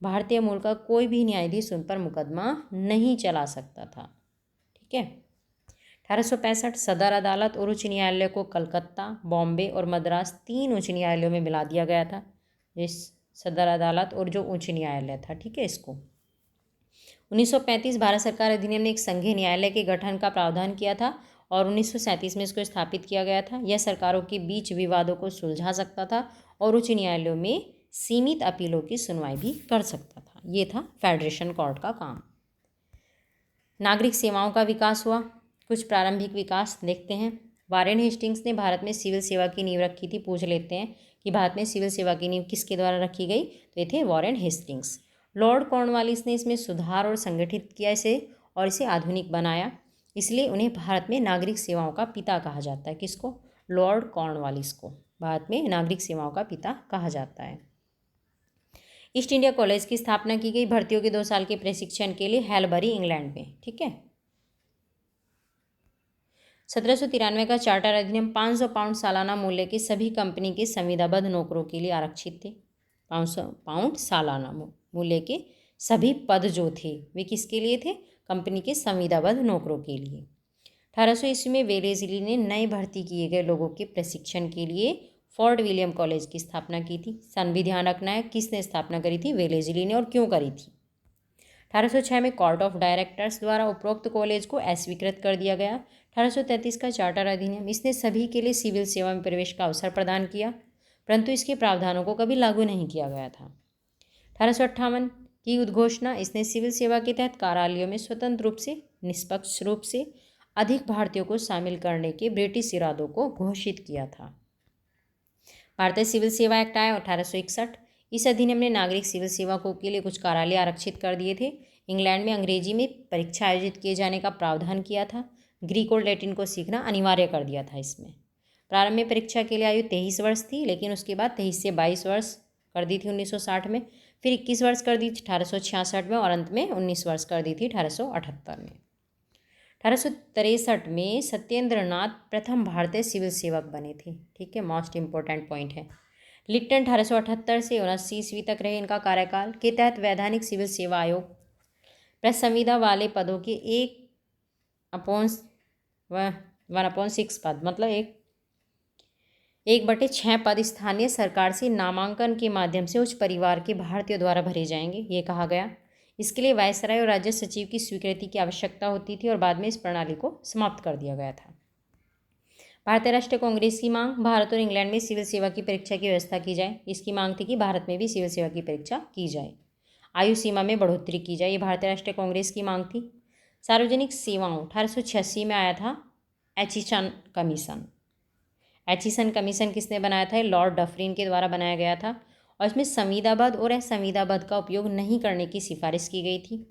भारतीय मूल का कोई भी न्यायाधीश उन पर मुकदमा नहीं चला सकता था। ठीक है। 1865 सदर अदालत और उच्च न्यायालय को कलकत्ता, बॉम्बे और मद्रास 3 उच्च न्यायालयों में मिला दिया गया था। इस सदर अदालत और जो उच्च न्यायालय था, ठीक है, इसको 1935 भारत सरकार अधिनियम ने एक संघीय न्यायालय के गठन का प्रावधान किया था और 1937 में इसको स्थापित किया गया था। यह सरकारों के बीच विवादों को सुलझा सकता था और उच्च न्यायालयों में सीमित अपीलों की सुनवाई भी कर सकता था। ये था फेडरेशन कोर्ट का काम। नागरिक सेवाओं का विकास हुआ। कुछ प्रारंभिक विकास देखते हैं। वॉरेन हेस्टिंग्स ने भारत में सिविल सेवा की नींव रखी थी। पूछ लेते हैं कि भारत में सिविल सेवा की नींव किसके द्वारा रखी गई, तो ये थे वॉरेन हेस्टिंग्स। लॉर्ड कॉर्नवालिस ने इसमें सुधार और संगठित किया इसे और इसे आधुनिक बनाया, इसलिए उन्हें भारत में नागरिक सेवाओं का पिता कहा जाता है। किसको? लॉर्ड कॉर्नवालिस को भारत में नागरिक सेवाओं का पिता कहा जाता है। ईस्ट इंडिया कॉलेज की स्थापना की गई भर्तियों के 2 साल के प्रशिक्षण के लिए हैलबरी, इंग्लैंड में। ठीक है। 1793 का चार्टर अधिनियम 500 पाउंड सालाना मूल्य के सभी कंपनी के संविदाबद्ध नौकरों के लिए आरक्षित थे। 500 पाउंड सालाना मूल्य के सभी पद जो थे वे किसके लिए थे? कंपनी के संविदाबद्ध नौकरों के लिए। 1800 ईस्वी में वेलेस्ली ने नए भर्ती किए गए लोगों के प्रशिक्षण के लिए फोर्ट विलियम कॉलेज की स्थापना की थी। सन भी ध्यान रखना है, किसने स्थापना करी थी? वेलेस्ली ने। और क्यों करी थी? 1806 में कोर्ट ऑफ डायरेक्टर्स द्वारा उपरोक्त कॉलेज को अस्वीकृत कर दिया गया। 1833 का चार्टर अधिनियम, इसने सभी के लिए सिविल सेवा में प्रवेश का अवसर प्रदान किया, परंतु इसके प्रावधानों को कभी लागू नहीं किया गया था। 1858 की उद्घोषणा, इसने सिविल सेवा के तहत कार्यालयों में स्वतंत्र रूप से, निष्पक्ष रूप से अधिक भारतीयों को शामिल करने के ब्रिटिश इरादों को घोषित किया था। भारतीय सिविल सेवा एक्ट आया 1861। इस अधिनियम ने नागरिक सिविल सेवकों के लिए कुछ कार्यालय आरक्षित कर दिए थे। इंग्लैंड में अंग्रेजी में परीक्षा आयोजित किए जाने का प्रावधान किया था। ग्रीक और लैटिन को सीखना अनिवार्य कर दिया था इसमें। प्रारंभ में परीक्षा के लिए आयु 23 वर्ष थी, लेकिन उसके बाद 23 से 22 वर्ष कर दी थी 1960 में, फिर 21 वर्ष कर दी थी 1866 में, और अंत में 19 वर्ष कर दी थी 1878 में। 1863 में सत्येंद्र नाथ प्रथम भारतीय सिविल सेवक बने थे। ठीक है, मोस्ट इंपॉर्टेंट पॉइंट है। लिट्टन 1878 से 79 ईस्वी तक रहे इनका कार्यकाल के तहत वैधानिक सिविल सेवा आयोग प्रेस संविदा वाले पदों के 1/6 पद, मतलब 1/6 पद स्थानीय सरकार से नामांकन के माध्यम से उच्च परिवार के भारतीयों द्वारा भरे जाएंगे, ये कहा गया। इसके लिए वायसराय और राज्य सचिव की स्वीकृति की आवश्यकता होती थी और बाद में इस प्रणाली को समाप्त कर दिया गया था। भारतीय राष्ट्रीय कांग्रेस की मांग, भारत और इंग्लैंड में सिविल सेवा की परीक्षा की व्यवस्था की जाए। इसकी मांग थी कि भारत में भी सिविल सेवा की परीक्षा की जाए, आयु सीमा में बढ़ोतरी की जाए, ये भारतीय राष्ट्रीय कांग्रेस की मांग थी। सार्वजनिक सेवाओं 1886 में आया था एचिसन कमीशन। एचिसन कमीशन किसने बनाया था? लॉर्ड डफरिन के द्वारा बनाया गया था, और इसमें संविदाबद्ध और असंविदाबद्ध का उपयोग नहीं करने की सिफारिश की गई थी।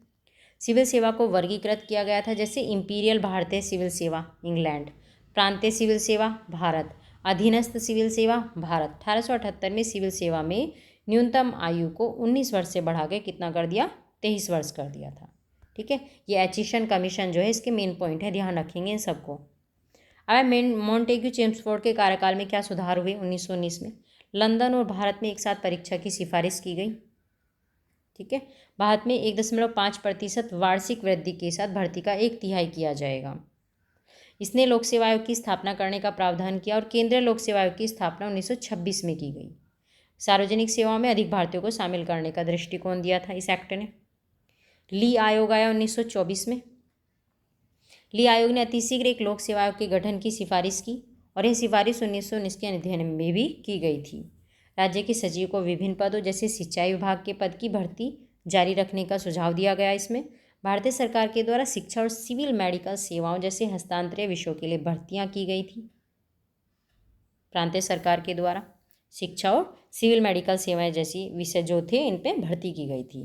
सिविल सेवा को वर्गीकृत किया गया था, जैसे इंपीरियल भारतीय सिविल सेवा इंग्लैंड, प्रांतीय सिविल सेवा भारत, अधीनस्थ सिविल सेवा भारत। 1878 में सिविल सेवा में न्यूनतम आयु को 19 वर्ष से बढ़ा के कितना कर दिया? 23 वर्ष कर दिया था। ठीक है, ये एचिसन कमीशन जो है इसके मेन पॉइंट है, ध्यान रखेंगे इन सबको। अब मोंटेग्यू चेम्सफोर्ड के कार्यकाल में क्या सुधार हुए? 1919 में लंदन और भारत में एक साथ परीक्षा की सिफारिश की गई। ठीक है, भारत में 1.5% वार्षिक वृद्धि के साथ भर्ती का 1/3 किया जाएगा। इसने लोक सेवा आयोग की स्थापना करने का प्रावधान किया और केंद्रीय लोक सेवा आयोग की स्थापना 1926 में की गई। सार्वजनिक सेवाओं में अधिक भारतीयों को शामिल करने का दृष्टिकोण दिया था इस एक्ट ने। ली आयोग आया 1924 में। ली आयोग ने अतिशीघ्र एक लोक सेवा आयोग के गठन की सिफारिश की, और यह सिफारिश 1919 के अध्ययन में भी की गई थी। राज्य के सचिव को विभिन्न पदों जैसे सिंचाई विभाग के पद की भर्ती जारी रखने का सुझाव दिया गया। इसमें भारतीय सरकार के द्वारा शिक्षा और सिविल मेडिकल सेवाओं जैसे हस्तांतरीय विषयों के लिए भर्तियां की गई थी। प्रांतीय सरकार के द्वारा शिक्षा और सिविल मेडिकल सेवाएं जैसी विषय जो थे इन पर भर्ती की गई थी।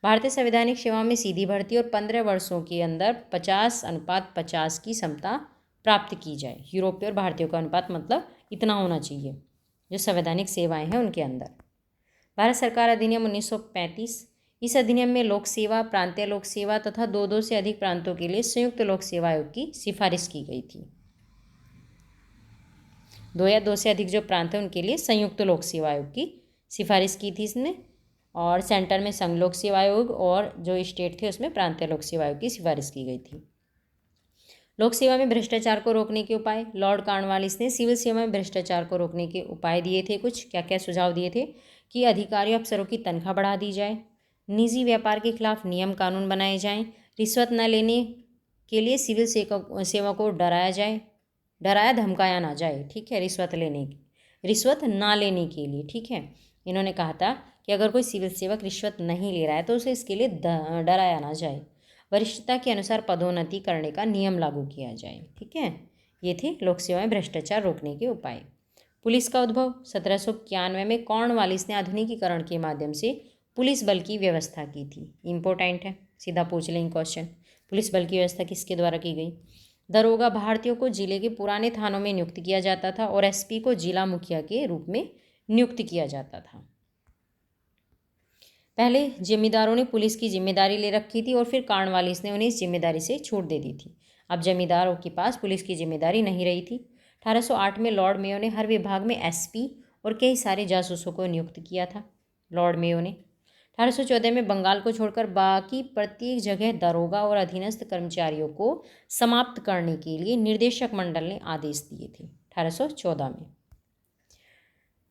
भारतीय संवैधानिक सेवाओं में सीधी भर्ती और 15 वर्षों के अंदर 50:50 की समता प्राप्त की जाए। यूरोपीय और भारतीयों का अनुपात मतलब इतना होना चाहिए जो संवैधानिक सेवाएं हैं उनके अंदर। भारत सरकार अधिनियम 1935, इस अधिनियम में लोक सेवा, प्रांतीय लोक सेवा तथा 2 से अधिक प्रांतों के लिए संयुक्त लोक सेवा आयोग की सिफारिश की गई थी। 2 या 2 से अधिक जो प्रांत हैं उनके लिए संयुक्त लोक सेवा आयोग की सिफारिश की थी इसने, और सेंटर में संघ लोक सेवा आयोग और जो स्टेट थे उसमें प्रांतीय लोक सेवा आयोग की सिफारिश की गई थी। लोक सेवा में भ्रष्टाचार को रोकने के उपाय, लॉर्ड कॉर्नवालिस ने सिविल सेवा में भ्रष्टाचार को रोकने के उपाय दिए थे। कुछ क्या क्या सुझाव दिए थे कि अधिकारियों अफसरों की तनख्वाह बढ़ा दी जाए, निजी व्यापार के खिलाफ नियम कानून बनाए जाएं, रिश्वत न लेने के लिए सिविल सेवा को डराया जाए, डराया धमकाया ना जाए। ठीक है, रिश्वत ना लेने के लिए। ठीक है, इन्होंने कहा था कि अगर कोई सिविल सेवक रिश्वत नहीं ले रहा है तो उसे इसके लिए डराया ना जाए। वरिष्ठता के अनुसार पदोन्नति करने का नियम लागू किया जाए। ठीक है, ये थे लोक सेवा में भ्रष्टाचार रोकने के उपाय। पुलिस का उद्भव 1791 में कॉर्नवालिस ने आधुनिकीकरण के माध्यम से पुलिस बल की व्यवस्था की थी। इम्पोर्टेंट है, सीधा पूछ लेंगे क्वेश्चन। पुलिस बल की व्यवस्था किसके द्वारा की गई? दरोगा भारतीयों को जिले के पुराने थानों में नियुक्त किया जाता था और एसपी को जिला मुखिया के रूप में नियुक्त किया जाता था। पहले जमींदारों ने पुलिस की जिम्मेदारी ले रखी थी और फिर कॉर्नवालिस ने उन्हें इस जिम्मेदारी से छूट दे दी थी। अब जमींदारों के पास पुलिस की जिम्मेदारी नहीं रही थी। 1808 में लॉर्ड मेयो ने हर विभाग में एसपी और कई सारे जासूसों को नियुक्त किया था। लॉर्ड मेयो ने 1814 में बंगाल को छोड़कर बाकी प्रत्येक जगह दरोगा और अधीनस्थ कर्मचारियों को समाप्त करने के लिए निर्देशक मंडल ने आदेश दिए थे 1814 में।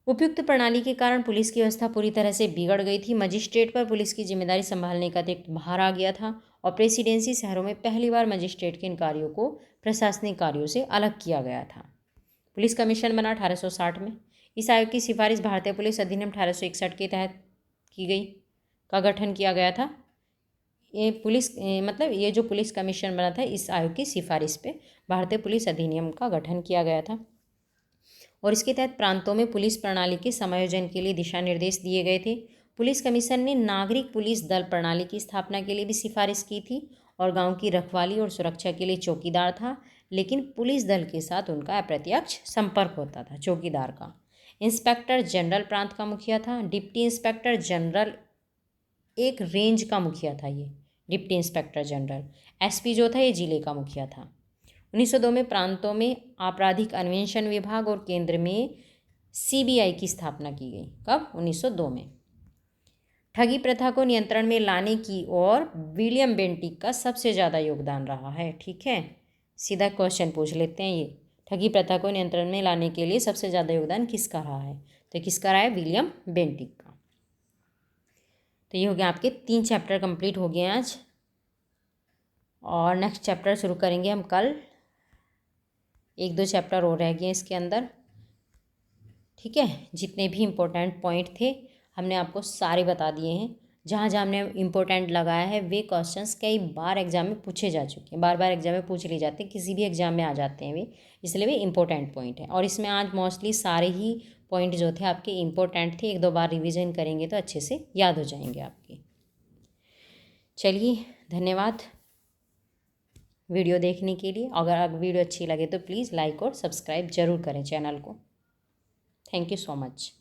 उपयुक्त प्रणाली के कारण पुलिस की व्यवस्था पूरी तरह से बिगड़ गई थी। मजिस्ट्रेट पर पुलिस की जिम्मेदारी संभालने का अतिरिक्त भार आ गया था और प्रेसिडेंसी शहरों में पहली बार मजिस्ट्रेट के इन कार्यों को प्रशासनिक कार्यों से अलग किया गया था। पुलिस कमीशन बना 1860 में। इस आयोग की सिफारिश भारतीय पुलिस अधिनियम 1861 के तहत की गई, का गठन किया गया था। ये जो पुलिस कमीशन बना था इस आयोग की सिफारिश पे भारतीय पुलिस अधिनियम का गठन किया गया था। और इसके तहत प्रांतों में पुलिस प्रणाली के समायोजन के लिए दिशा निर्देश दिए गए थे। पुलिस कमीशन ने नागरिक पुलिस दल प्रणाली की स्थापना के लिए भी सिफारिश की थी और गांव की रखवाली और सुरक्षा के लिए चौकीदार था, लेकिन पुलिस दल के साथ उनका अप्रत्यक्ष संपर्क होता था चौकीदार का। इंस्पेक्टर जनरल प्रांत का मुखिया था। डिप्टी इंस्पेक्टर जनरल एक रेंज का मुखिया था, ये डिप्टी इंस्पेक्टर जनरल। एसपी जो था ये जिले का मुखिया था। 1902 में प्रांतों में आपराधिक अन्वेषण विभाग और केंद्र में सीबीआई की स्थापना की गई। कब? 1902 में। ठगी प्रथा को नियंत्रण में लाने की ओर विलियम बेंटिक का सबसे ज़्यादा योगदान रहा है। ठीक है, सीधा क्वेश्चन पूछ लेते हैं ये, ठगी प्रथा को नियंत्रण में लाने के लिए सबसे ज़्यादा योगदान किसका रहा है? तो किसका रहा है? विलियम बेंटिक का। तो ये हो गया, आपके 3 चैप्टर कंप्लीट हो गए आज, और नेक्स्ट चैप्टर शुरू करेंगे हम कल। 1-2 चैप्टर और रह गए इसके अंदर। ठीक है, जितने भी इम्पोर्टेंट पॉइंट थे हमने आपको सारे बता दिए हैं। जहाँ जहाँ हमने इम्पोर्टेंट लगाया है वे क्वेश्चंस कई बार एग्जाम में पूछे जा चुके हैं, बार बार एग्जाम में पूछ लिए जाते हैं, किसी भी एग्जाम में आ जाते हैं वे, इसलिए वे इम्पोर्टेंट पॉइंट हैं। और इसमें आज मोस्टली सारे ही पॉइंट जो थे आपके इम्पोर्टेंट थे। 1-2 बार रिविज़न करेंगे तो अच्छे से याद हो जाएंगे आपके। चलिए, धन्यवाद वीडियो देखने के लिए। अगर वीडियो अच्छी लगे तो प्लीज़ लाइक और सब्सक्राइब ज़रूर करें चैनल को। Thank you so much.